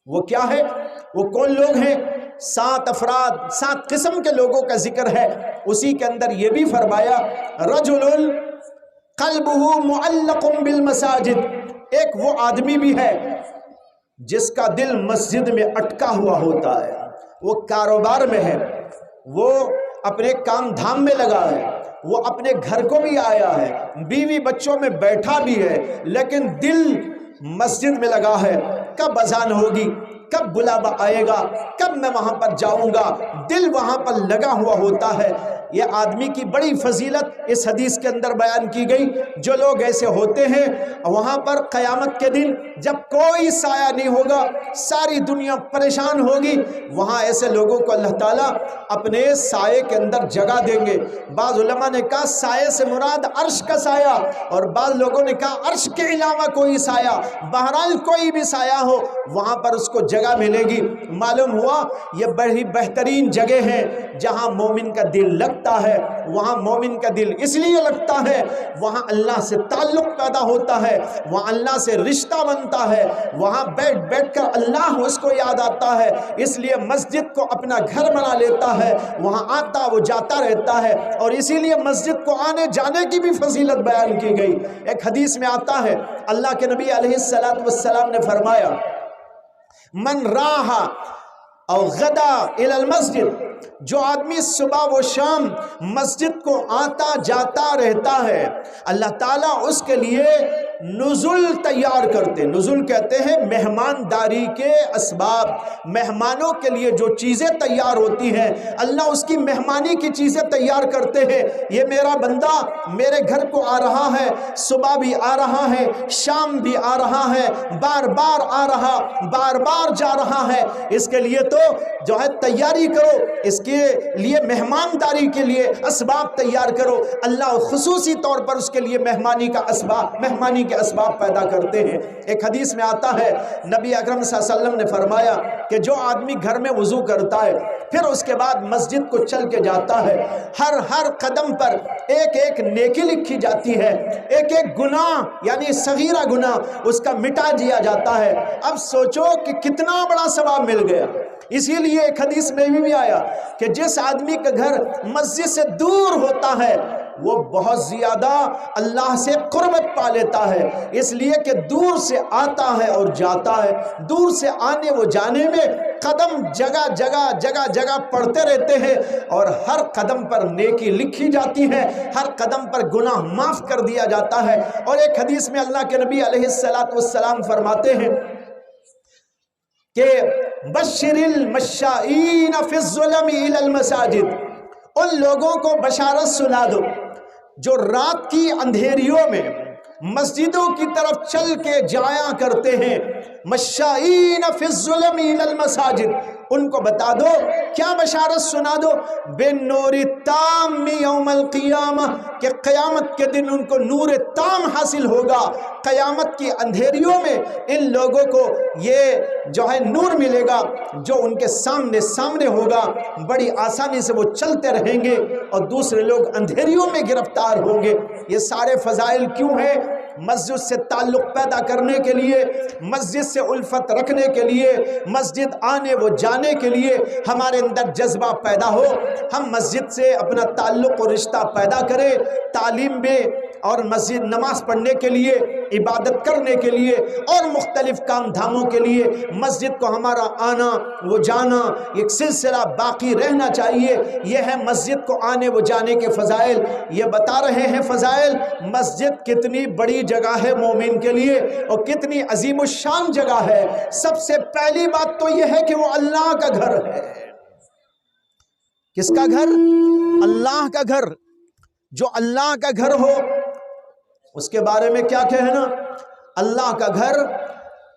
[SPEAKER 1] وہ کیا ہے؟ وہ کون لوگ ہیں؟ 7 افراد، 7 قسم کے لوگوں کا ذکر ہے۔ اسی کے اندر یہ بھی فرمایا، رجل قلبہ معلق بالمساجد، ایک وہ آدمی بھی ہے جس کا دل مسجد میں اٹکا ہوا ہوتا ہے، وہ کاروبار میں ہے، وہ اپنے کام دھام میں لگا ہے، وہ اپنے گھر کو بھی آیا ہے، بیوی بچوں میں بیٹھا بھی ہے، لیکن دل مسجد میں لگا ہے۔ کب اذان ہوگی، کب بلاوا آئے گا، کب میں وہاں پر جاؤں گا، دل وہاں پر لگا ہوا ہوتا ہے۔ یہ آدمی کی بڑی فضیلت اس حدیث کے اندر بیان کی گئی۔ جو لوگ ایسے ہوتے ہیں وہاں پر قیامت کے دن جب کوئی سایہ نہیں ہوگا، ساری دنیا پریشان ہوگی، وہاں ایسے لوگوں کو اللہ تعالیٰ اپنے سائے کے اندر جگہ دیں گے۔ بعض علماء نے کہا سائے سے مراد عرش کا سایہ، اور بعض لوگوں نے کہا عرش کے علاوہ کوئی سایہ، بہرحال کوئی بھی سایہ ہو وہاں پر اس کو جگہ ملے گی۔ معلوم ہوا یہ بڑی بہترین جگہ ہے جہاں مومن کا دل لگتا ہے۔ وہاں مومن کا دل اس لیے لگتا ہے، وہاں اللہ سے تعلق پیدا ہوتا ہے، وہاں اللہ سے رشتہ بنتا ہے، وہاں بیٹھ بیٹھ کر اللہ اس کو یاد آتا ہے، اس لیے مسجد کو اپنا گھر بنا لیتا ہے، وہاں آتا وہ جاتا رہتا ہے، اور اسی لیے مسجد کو آنے جانے کی بھی فضیلت بیان کی گئی۔ ایک حدیث میں آتا ہے، اللہ کے نبی علیہ السلام نے فرمایا، من راح او غدا الی المسجد، جو آدمی صبح و شام مسجد کو آتا جاتا رہتا ہے، اللہ تعالیٰ اس کے لیے نزل تیار کرتے۔ نزل کہتے ہیں مہمانداری کے اسباب، مہمانوں کے لیے جو چیزیں تیار ہوتی ہیں اللہ اس کی مہمانی کی چیزیں تیار کرتے ہیں۔ یہ میرا بندہ میرے گھر کو آ رہا ہے، صبح بھی آ رہا ہے، شام بھی آ رہا ہے، بار بار آ رہا، بار بار جا رہا ہے، اس کے لیے تو جو ہے تیاری کرو، اس کے لیے مہمانداری کے لیے اسباب تیار کرو۔ اللہ خصوصی طور پر اس کے لیے مہمانی کے اسباب پیدا کرتے ہیں۔ ایک حدیث میں آتا ہے، نبی اکرم صلی اللہ علیہ وسلم نے فرمایا کہ جو آدمی گھر میں وضو کرتا ہے پھر اس کے بعد مسجد کو چل کے جاتا ہے، ہر قدم پر ایک ایک نیکی لکھی جاتی ہے، ایک ایک گناہ یعنی صغیرہ گناہ اس کا مٹا دیا جاتا ہے۔ اب سوچو کہ کتنا بڑا ثواب مل گیا۔ اسی لیے ایک حدیث میں بھی آیا کہ جس آدمی کا گھر مسجد سے دور ہوتا ہے وہ بہت زیادہ اللہ سے قربت پا لیتا ہے، اس لیے کہ دور سے آتا ہے اور جاتا ہے، دور سے آنے و جانے میں قدم جگہ جگہ پڑتے رہتے ہیں، اور ہر قدم پر نیکی لکھی جاتی ہے، ہر قدم پر گناہ معاف کر دیا جاتا ہے۔ اور ایک حدیث میں اللہ کے نبی علیہ السلام فرماتے ہیں کہ بشر المشائین فی الظلم الی المساجد، ان لوگوں کو بشارت سنا دو جو رات کی اندھیریوں میں مسجدوں کی طرف چل کے جایا کرتے ہیں، مشائین فی الظلم الی المساجد، ان کو بتا دو، کیا بشارت سنا دو، بالنور التام یوم القیامہ، کہ قیامت کے دن ان کو نور تام حاصل ہوگا، قیامت کی اندھیریوں میں ان لوگوں کو یہ جو ہے نور ملے گا جو ان کے سامنے ہوگا، بڑی آسانی سے وہ چلتے رہیں گے اور دوسرے لوگ اندھیریوں میں گرفتار ہوں گے۔ یہ سارے فضائل کیوں ہیں؟ مسجد سے تعلق پیدا کرنے کے لیے، مسجد سے الفت رکھنے کے لیے، مسجد آنے و جانے کے لیے ہمارے اندر جذبہ پیدا ہو، ہم مسجد سے اپنا تعلق و رشتہ پیدا کریں، تعلیم میں اور مسجد نماز پڑھنے کے لیے، عبادت کرنے کے لیے اور مختلف کام دھاموں کے لیے مسجد کو ہمارا آنا و جانا ایک سلسلہ باقی رہنا چاہیے۔ یہ ہے مسجد کو آنے و جانے کے فضائل۔ یہ بتا رہے ہیں فضائل، مسجد کتنی بڑی جگہ ہے مومن کے لیے اور کتنی عظیم الشان جگہ ہے۔ سب سے پہلی بات تو یہ ہے کہ وہ اللہ کا گھر ہے۔ کس کا گھر؟ اللہ کا گھر۔ جو اللہ کا گھر ہو اس کے بارے میں کیا کہنا؟ اللہ کا گھر،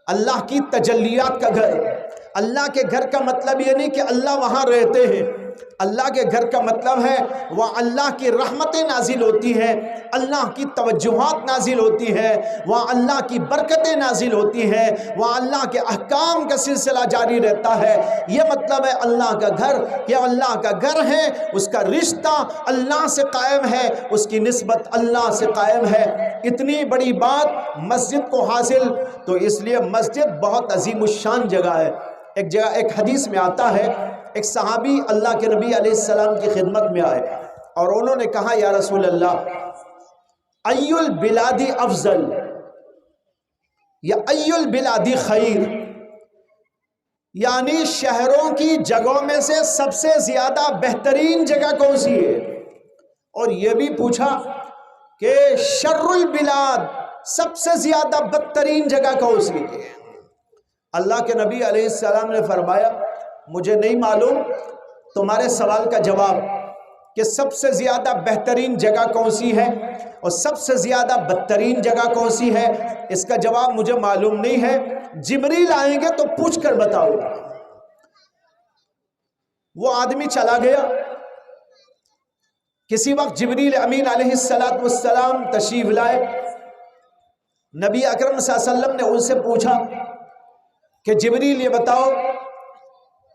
[SPEAKER 1] اللہ کی تجلیات کا گھر۔ اللہ کے گھر کا مطلب یہ نہیں کہ اللہ وہاں رہتے ہیں، اللہ کے گھر کا مطلب ہے وہاں اللہ کی رحمتیں نازل ہوتی ہیں، اللہ کی توجہات نازل ہوتی ہیں، وہاں اللہ کی برکتیں نازل ہوتی ہیں، وہاں اللہ کے احکام کا سلسلہ جاری رہتا ہے۔ یہ مطلب ہے اللہ کا گھر، کہ اللہ کا گھر ہے، اس کا رشتہ اللہ سے قائم ہے، اس کی نسبت اللہ سے قائم ہے۔ اتنی بڑی بات مسجد کو حاصل، تو اس لیے مسجد بہت عظیم الشان جگہ ہے۔ ایک حدیث میں آتا ہے، ایک صحابی اللہ کے نبی علیہ السلام کی خدمت میں آئے اور انہوں نے کہا، یا رسول اللہ، ای البلاد افضل یا ای البلاد خیر، یعنی شہروں کی جگہوں میں سے سب سے زیادہ بہترین جگہ کون سی ہے؟ اور یہ بھی پوچھا کہ شر البلاد، سب سے زیادہ بدترین جگہ کون سی ہے؟ اللہ کے نبی علیہ السلام نے فرمایا، مجھے نہیں معلوم تمہارے سوال کا جواب کہ سب سے زیادہ بہترین جگہ کون سی ہے اور سب سے زیادہ بدترین جگہ کون سی ہے، اس کا جواب مجھے معلوم نہیں ہے، جبریل آئیں گے تو پوچھ کر بتاؤ۔ وہ آدمی چلا گیا۔ کسی وقت جبریل امین علیہ السلام تشریف لائے، نبی اکرم صلی اللہ علیہ وسلم نے ان سے پوچھا کہ جبریل یہ بتاؤ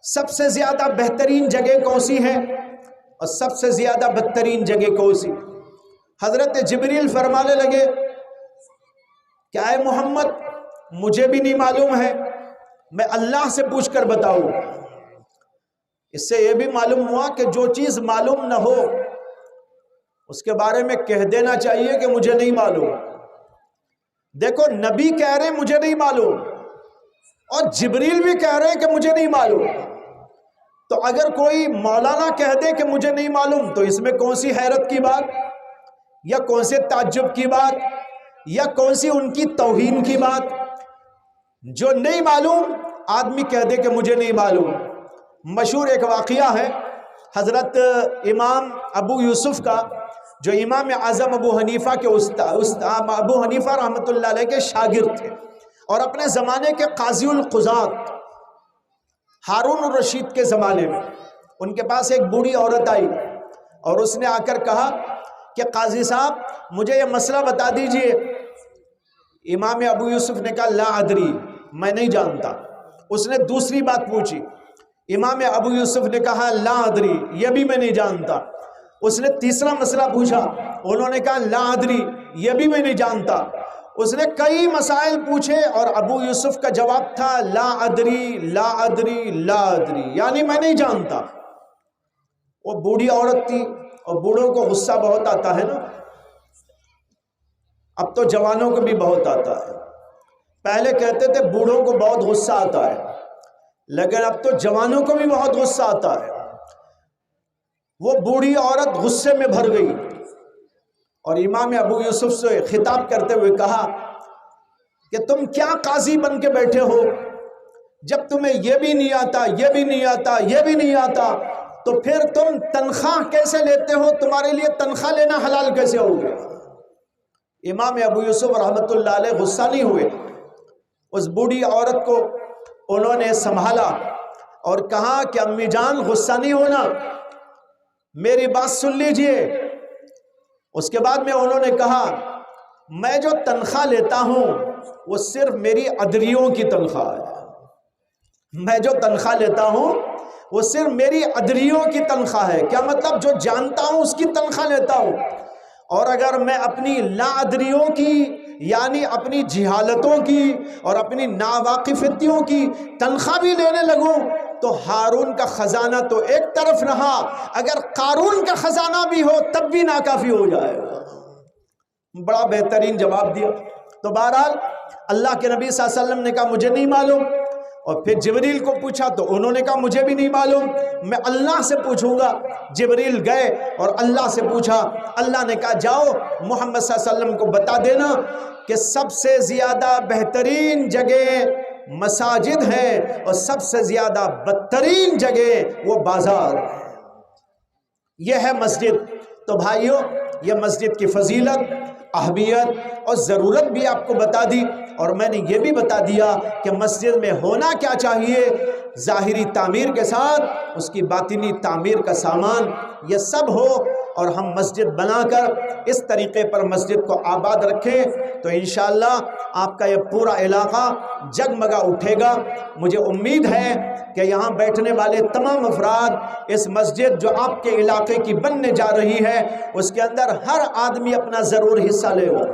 [SPEAKER 1] سب سے زیادہ بہترین جگہ کون سی ہے اور سب سے زیادہ بدترین جگہ کون سی؟ حضرت جبریل فرمانے لگے کہ اے محمد مجھے بھی نہیں معلوم ہے، میں اللہ سے پوچھ کر بتاؤں۔ اس سے یہ بھی معلوم ہوا کہ جو چیز معلوم نہ ہو اس کے بارے میں کہہ دینا چاہیے کہ مجھے نہیں معلوم۔ دیکھو نبی کہہ رہے ہیں مجھے نہیں معلوم اور جبریل بھی کہہ رہے ہیں کہ مجھے نہیں معلوم، تو اگر کوئی مولانا کہہ دے کہ مجھے نہیں معلوم تو اس میں کون سی حیرت کی بات یا کون سے تعجب کی بات یا کون سی ان کی توہین کی بات؟ جو نہیں معلوم آدمی کہہ دے کہ مجھے نہیں معلوم۔ مشہور ایک واقعہ ہے حضرت امام ابو یوسف کا، جو امام اعظم ابو حنیفہ کے ابو حنیفہ رحمۃ اللہ علیہ کے شاگرد تھے اور اپنے زمانے کے قاضی القضات ہارون الرشید کے زمانے میں ان کے پاس ایک بوڑھی عورت آئی اور اس نے آ کر کہا کہ قاضی صاحب مجھے یہ مسئلہ بتا دیجئے۔ امام ابو یوسف نے کہا لا ادری، میں نہیں جانتا۔ اس نے دوسری بات پوچھی، امام ابو یوسف نے کہا لا ادری، یہ بھی میں نہیں جانتا۔ اس نے تیسرا مسئلہ پوچھا، انہوں نے کہا لا ادری، یہ بھی میں نہیں جانتا۔ اس نے کئی مسائل پوچھے اور ابو یوسف کا جواب تھا لا ادری لا ادری لا ادری، یعنی میں نہیں جانتا۔ وہ بوڑھی عورت تھی اور بوڑھوں کو غصہ بہت آتا ہے نا، اب تو جوانوں کو بھی بہت آتا ہے۔ پہلے کہتے تھے بوڑھوں کو بہت غصہ آتا ہے، لیکن اب تو جوانوں کو بھی بہت غصہ آتا ہے۔ وہ بوڑھی عورت غصے میں بھر گئی اور امام ابو یوسف سے خطاب کرتے ہوئے کہا کہ تم کیا قاضی بن کے بیٹھے ہو؟ جب تمہیں یہ بھی نہیں آتا، یہ بھی نہیں آتا، یہ بھی نہیں آتا، تو پھر تم تنخواہ کیسے لیتے ہو؟ تمہارے لیے تنخواہ لینا حلال کیسے ہو گیا؟ امام ابو یوسف رحمۃ اللہ علیہ غصہ نہیں ہوئے، اس بوڑھی عورت کو انہوں نے سنبھالا اور کہا کہ امی جان غصہ نہیں ہونا، میری بات سن لیجئے۔ اس کے بعد میں انہوں نے کہا میں جو تنخواہ لیتا ہوں وہ صرف میری ادریوں کی تنخواہ ہے، میں جو تنخواہ لیتا ہوں وہ صرف میری ادریوں کی تنخواہ ہے۔ کیا مطلب؟ جو جانتا ہوں اس کی تنخواہ لیتا ہوں، اور اگر میں اپنی لا ادریوں کی یعنی اپنی جہالتوں کی اور اپنی ناواقفتیوں کی تنخواہ بھی لینے لگوں تو ہارون کا خزانہ تو ایک طرف رہا، اگر قارون کا خزانہ بھی ہو تب بھی ناکافی ہو جائے گا۔ بڑا بہترین جواب دیا۔ تو بہرحال اللہ کے نبی صلی اللہ علیہ وسلم نے کہا مجھے نہیں معلوم، اور پھر جبریل کو پوچھا تو انہوں نے کہا مجھے بھی نہیں معلوم، میں اللہ سے پوچھوں گا۔ جبریل گئے اور اللہ سے پوچھا، اللہ نے کہا جاؤ محمد صلی اللہ علیہ وسلم کو بتا دینا کہ سب سے زیادہ بہترین جگہ مساجد ہیں اور سب سے زیادہ بدترین جگہ وہ بازار ہے، یہ ہے مسجد۔ تو بھائیوں، یہ مسجد کی فضیلت، اہمیت اور ضرورت بھی آپ کو بتا دی، اور میں نے یہ بھی بتا دیا کہ مسجد میں ہونا کیا چاہیے، ظاہری تعمیر کے ساتھ اس کی باطنی تعمیر کا سامان یہ سب ہو، اور ہم مسجد بنا کر اس طریقے پر مسجد کو آباد رکھیں تو انشاءاللہ آپ کا یہ پورا علاقہ جگمگا اٹھے گا۔ مجھے امید ہے کہ یہاں بیٹھنے والے تمام افراد اس مسجد جو آپ کے علاقے کی بننے جا رہی ہے اس کے اندر ہر آدمی اپنا ضرور حصہ لے گا،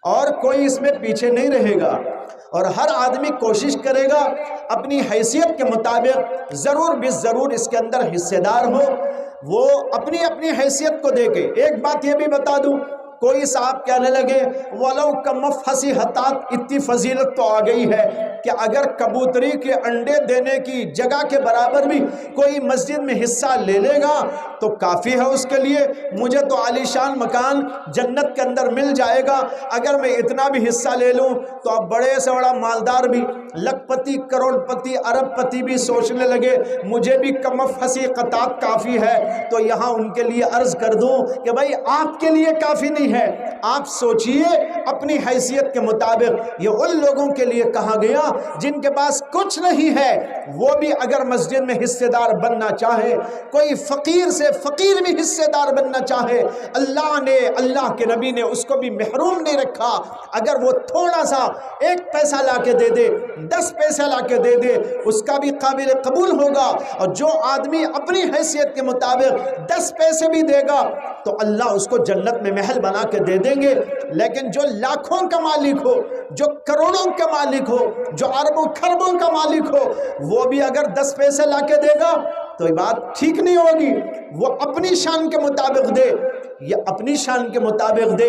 [SPEAKER 1] اور کوئی اس میں پیچھے نہیں رہے گا، اور ہر آدمی کوشش کرے گا اپنی حیثیت کے مطابق ضرور بھی ضرور اس کے اندر حصے دار ہو، وہ اپنی اپنی حیثیت کو دے کے۔ ایک بات یہ بھی بتا دوں، کوئی صاحب کہنے لگے وَلَوْ كَمَفْحَسِ حَتَّات، اتنی فضیلت تو آ گئی ہے کہ اگر کبوتری کے انڈے دینے کی جگہ کے برابر بھی کوئی مسجد میں حصہ لے لے گا تو کافی ہے اس کے لیے، مجھے تو عالی شان مکان جنت کے اندر مل جائے گا، اگر میں اتنا بھی حصہ لے لوں تو اب بڑے سے بڑا مالدار بھی، لکھ پتی، کروڑ پتی، ارب پتی بھی سوچنے لگے مجھے بھی کمفحسی قطعات کافی ہے۔ تو یہاں ان کے لیے عرض کر دوں کہ بھائی آپ کے لیے کافی نہیں ہے، آپ سوچئے اپنی حیثیت کے مطابق۔ یہ ان لوگوں کے لیے کہا گیا جن کے پاس کچھ نہیں ہے، وہ بھی اگر مسجد میں حصے دار بننا چاہے، کوئی فقیر سے فقیر بھی حصے دار بننا چاہے، اللہ نے، اللہ کے نبی نے اس کو بھی محروم نہیں رکھا۔ اگر وہ تھوڑا سا 1 پیسہ لا کے دے دے، 10 پیسہ لا کے دے دے، اس کا بھی قابل قبول ہوگا، اور جو آدمی اپنی حیثیت کے مطابق 10 پیسے بھی دے گا تو اللہ اس کو جنت میں محل بنا کے دے دیں گے۔ لیکن جو لاکھوں کا مالک ہو، جو کروڑوں کا مالک ہو، جو اربوں کھربوں کا مالک ہو، وہ بھی اگر 10 پیسے لا کے دے گا تو یہ بات ٹھیک نہیں ہوگی۔ وہ اپنی شان کے مطابق دے یا اپنی شان کے مطابق دے،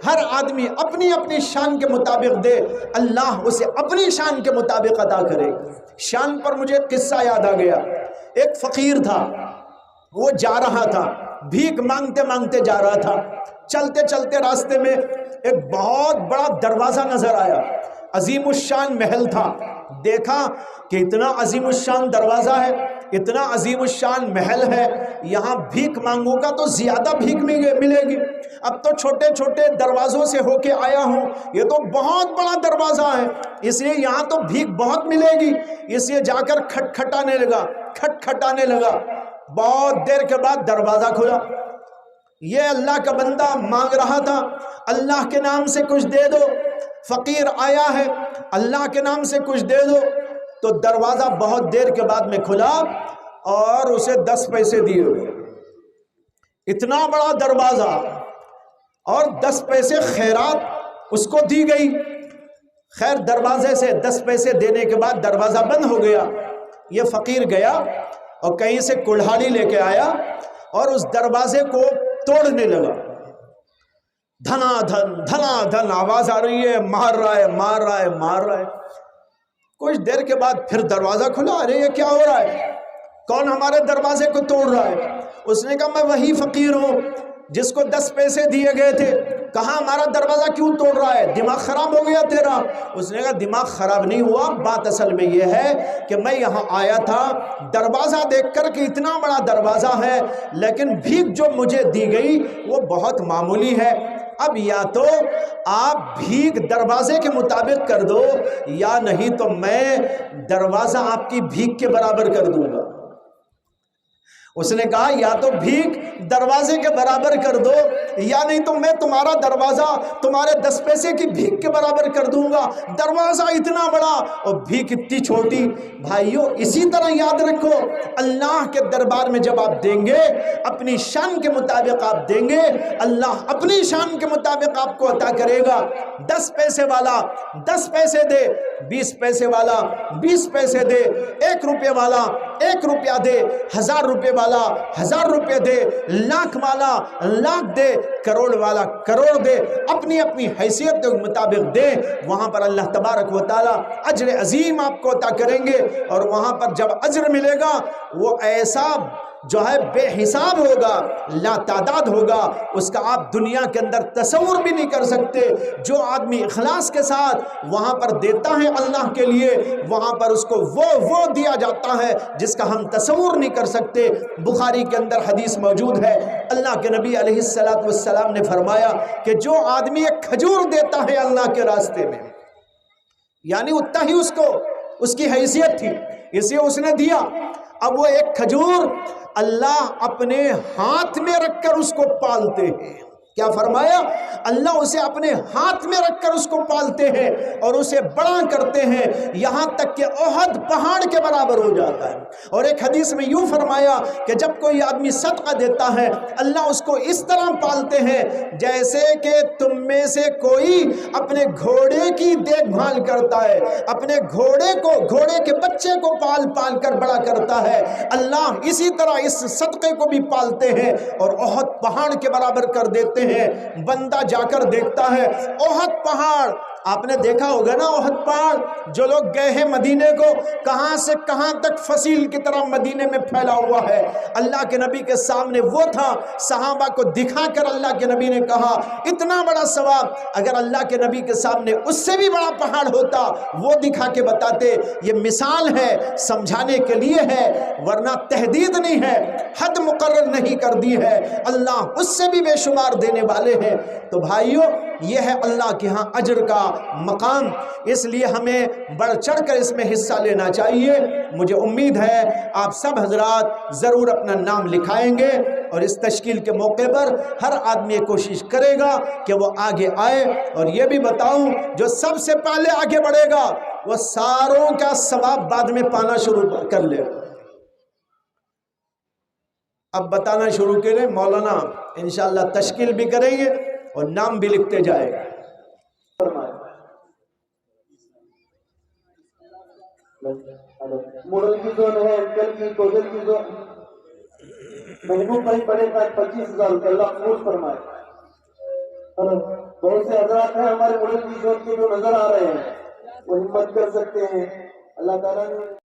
[SPEAKER 1] ہر آدمی اپنی اپنی شان کے مطابق دے، اللہ اسے اپنی شان کے مطابق عطا کرے۔ شان پر مجھے قصہ یاد آ گیا، ایک فقیر تھا، وہ جا رہا تھا، بھیک مانگتے مانگتے جا رہا تھا، چلتے چلتے راستے میں ایک بہت بڑا دروازہ نظر آیا، عظیم الشان محل تھا۔ دیکھا کہ اتنا عظیم الشان دروازہ ہے، اتنا عظیم الشان محل ہے، یہاں بھیک مانگوں کا تو زیادہ بھیک ملے گی، اب تو چھوٹے چھوٹے دروازوں سے ہو کے آیا ہوں، یہ تو بہت بڑا دروازہ ہے، اس لیے یہاں تو بھیک بہت ملے گی، اس لیے جا کر کھٹکھٹانے لگا۔ بہت دیر کے بعد دروازہ کھلا، یہ اللہ کا بندہ مانگ رہا تھا اللہ کے نام سے کچھ دے دو، فقیر آیا ہے اللہ کے نام سے کچھ دے دو، تو دروازہ بہت دیر کے بعد میں کھلا اور اسے 10 پیسے دیے ہوئے، اتنا بڑا دروازہ، اور 10 پیسے خیرات اس کو دی گئی۔ خیر دروازے سے 10 پیسے دینے کے بعد دروازہ بند ہو گیا، یہ فقیر گیا اور کہیں سے کلہاڑی لے کے آیا اور اس دروازے کو توڑنے لگا، دھنا دھن آواز آ رہی ہے، مار رہا ہے۔ کچھ دیر کے بعد پھر دروازہ کھلا، ارے یہ کیا ہو رہا ہے، کون ہمارے دروازے کو توڑ رہا ہے؟ اس نے کہا میں وہی فقیر ہوں جس کو 10 پیسے دیے گئے تھے، کہاں ہمارا دروازہ کیوں توڑ رہا ہے، دماغ خراب ہو گیا تیرا؟ اس نے کہا دماغ خراب نہیں ہوا، بات اصل میں یہ ہے کہ میں یہاں آیا تھا دروازہ دیکھ کر کہ اتنا بڑا دروازہ ہے، لیکن بھیک جو مجھے دی گئی وہ بہت معمولی ہے، اب یا تو آپ بھیک دروازے کے مطابق کر دو یا نہیں تو میں دروازہ آپ کی بھیک کے برابر کر دوں گا۔ اس نے کہا یا تو بھیک دروازے کے برابر کر دو یا نہیں تو میں تمہارا دروازہ تمہارے 10 پیسے کی بھیک کے برابر کر دوں گا۔ دروازہ اتنا بڑا اور بھیک اتنی چھوٹی۔ بھائیو اسی طرح یاد رکھو، اللہ کے دربار میں جب آپ دیں گے اپنی شان کے مطابق آپ دیں گے، اللہ اپنی شان کے مطابق آپ کو عطا کرے گا۔ 10 پیسے والا 10 پیسے دے، 20 پیسے والا 20 پیسے دے، 1 روپے والا 1 روپیہ دے، 1000 روپے والا 1000 روپے دے، لاکھ والا لاکھ دے، کروڑ والا کروڑ دے، اپنی اپنی حیثیت کے مطابق دے۔ وہاں پر اللہ تبارک و تعالی اجر عظیم آپ کو عطا کریں گے، اور وہاں پر جب اجر ملے گا وہ ایسا جو ہے بے حساب ہوگا، لا تعداد ہوگا، اس کا آپ دنیا کے اندر تصور بھی نہیں کر سکتے۔ جو آدمی اخلاص کے ساتھ وہاں پر دیتا ہے اللہ کے لیے، وہاں پر اس کو وہ دیا جاتا ہے جس کا ہم تصور نہیں کر سکتے۔ بخاری کے اندر حدیث موجود ہے، اللہ کے نبی علیہ السلام نے فرمایا کہ جو آدمی ایک کھجور دیتا ہے اللہ کے راستے میں، یعنی اتنا ہی اس کی حیثیت تھی، اسے اس نے دیا، اب وہ ایک کھجور اللہ اپنے ہاتھ میں رکھ کر اس کو پالتے ہیں۔ کیا فرمایا؟ اللہ اسے اپنے ہاتھ میں رکھ کر اس کو پالتے ہیں اور اسے بڑا کرتے ہیں، یہاں تک کہ احد پہاڑ کے برابر ہو جاتا ہے۔ اور ایک حدیث میں یوں فرمایا کہ جب کوئی آدمی صدقہ دیتا ہے اللہ اس کو اس طرح پالتے ہیں جیسے کہ تم میں سے کوئی اپنے گھوڑے کی دیکھ بھال کرتا ہے، اپنے گھوڑے کے بچے کو پال کر بڑا کرتا ہے، اللہ اسی طرح اس صدقے کو بھی پالتے ہیں اور احد پہاڑ کے برابر کر دیتے ہیں۔ بندہ جا کر دیکھتا ہے احد پہاڑ، آپ نے دیکھا ہوگا نا احد پہاڑ، جو لوگ گئے ہیں مدینے کو، کہاں سے کہاں تک فصیل کی طرح مدینے میں پھیلا ہوا ہے۔ اللہ کے نبی کے سامنے وہ تھا، صحابہ کو دکھا کر اللہ کے نبی نے کہا اتنا بڑا ثواب، اگر اللہ کے نبی کے سامنے اس سے بھی بڑا پہاڑ ہوتا وہ دکھا کے بتاتے۔ یہ مثال ہے، سمجھانے کے لیے ہے، ورنہ تحدید نہیں ہے، حد مقرر نہیں کر دی ہے، اللہ اس سے بھی بے شمار دینے والے ہیں۔ تو بھائیو یہ ہے اللہ کے ہاں اجر کا مقام، اس لیے ہمیں بڑھ چڑھ کر اس میں حصہ لینا چاہیے۔ مجھے امید ہے آپ سب حضرات ضرور اپنا نام لکھائیں گے، اور اس تشکیل کے موقع پر ہر آدمی کوشش کرے گا کہ وہ آگے آئے۔ اور یہ بھی بتاؤں جو سب سے پہلے آگے بڑھے گا وہ ساروں کا ثواب بعد میں پانا شروع کر لے گا۔ اب بتانا شروع کریں، مولانا انشاءاللہ تشکیل بھی کریں گے اور نام بھی لکھتے جائے گا۔
[SPEAKER 2] مڈل کی زون ہے، انکل کی کوزل کی زون، محبوب بھائی پڑے گا 25,000 روپے، اللہ قبول فرمائے۔ بہت سے حضرات ہیں ہمارے مڈل کی زون کے جو نظر آ رہے ہیں وہ ہمت کر سکتے ہیں، اللہ تعالیٰ نے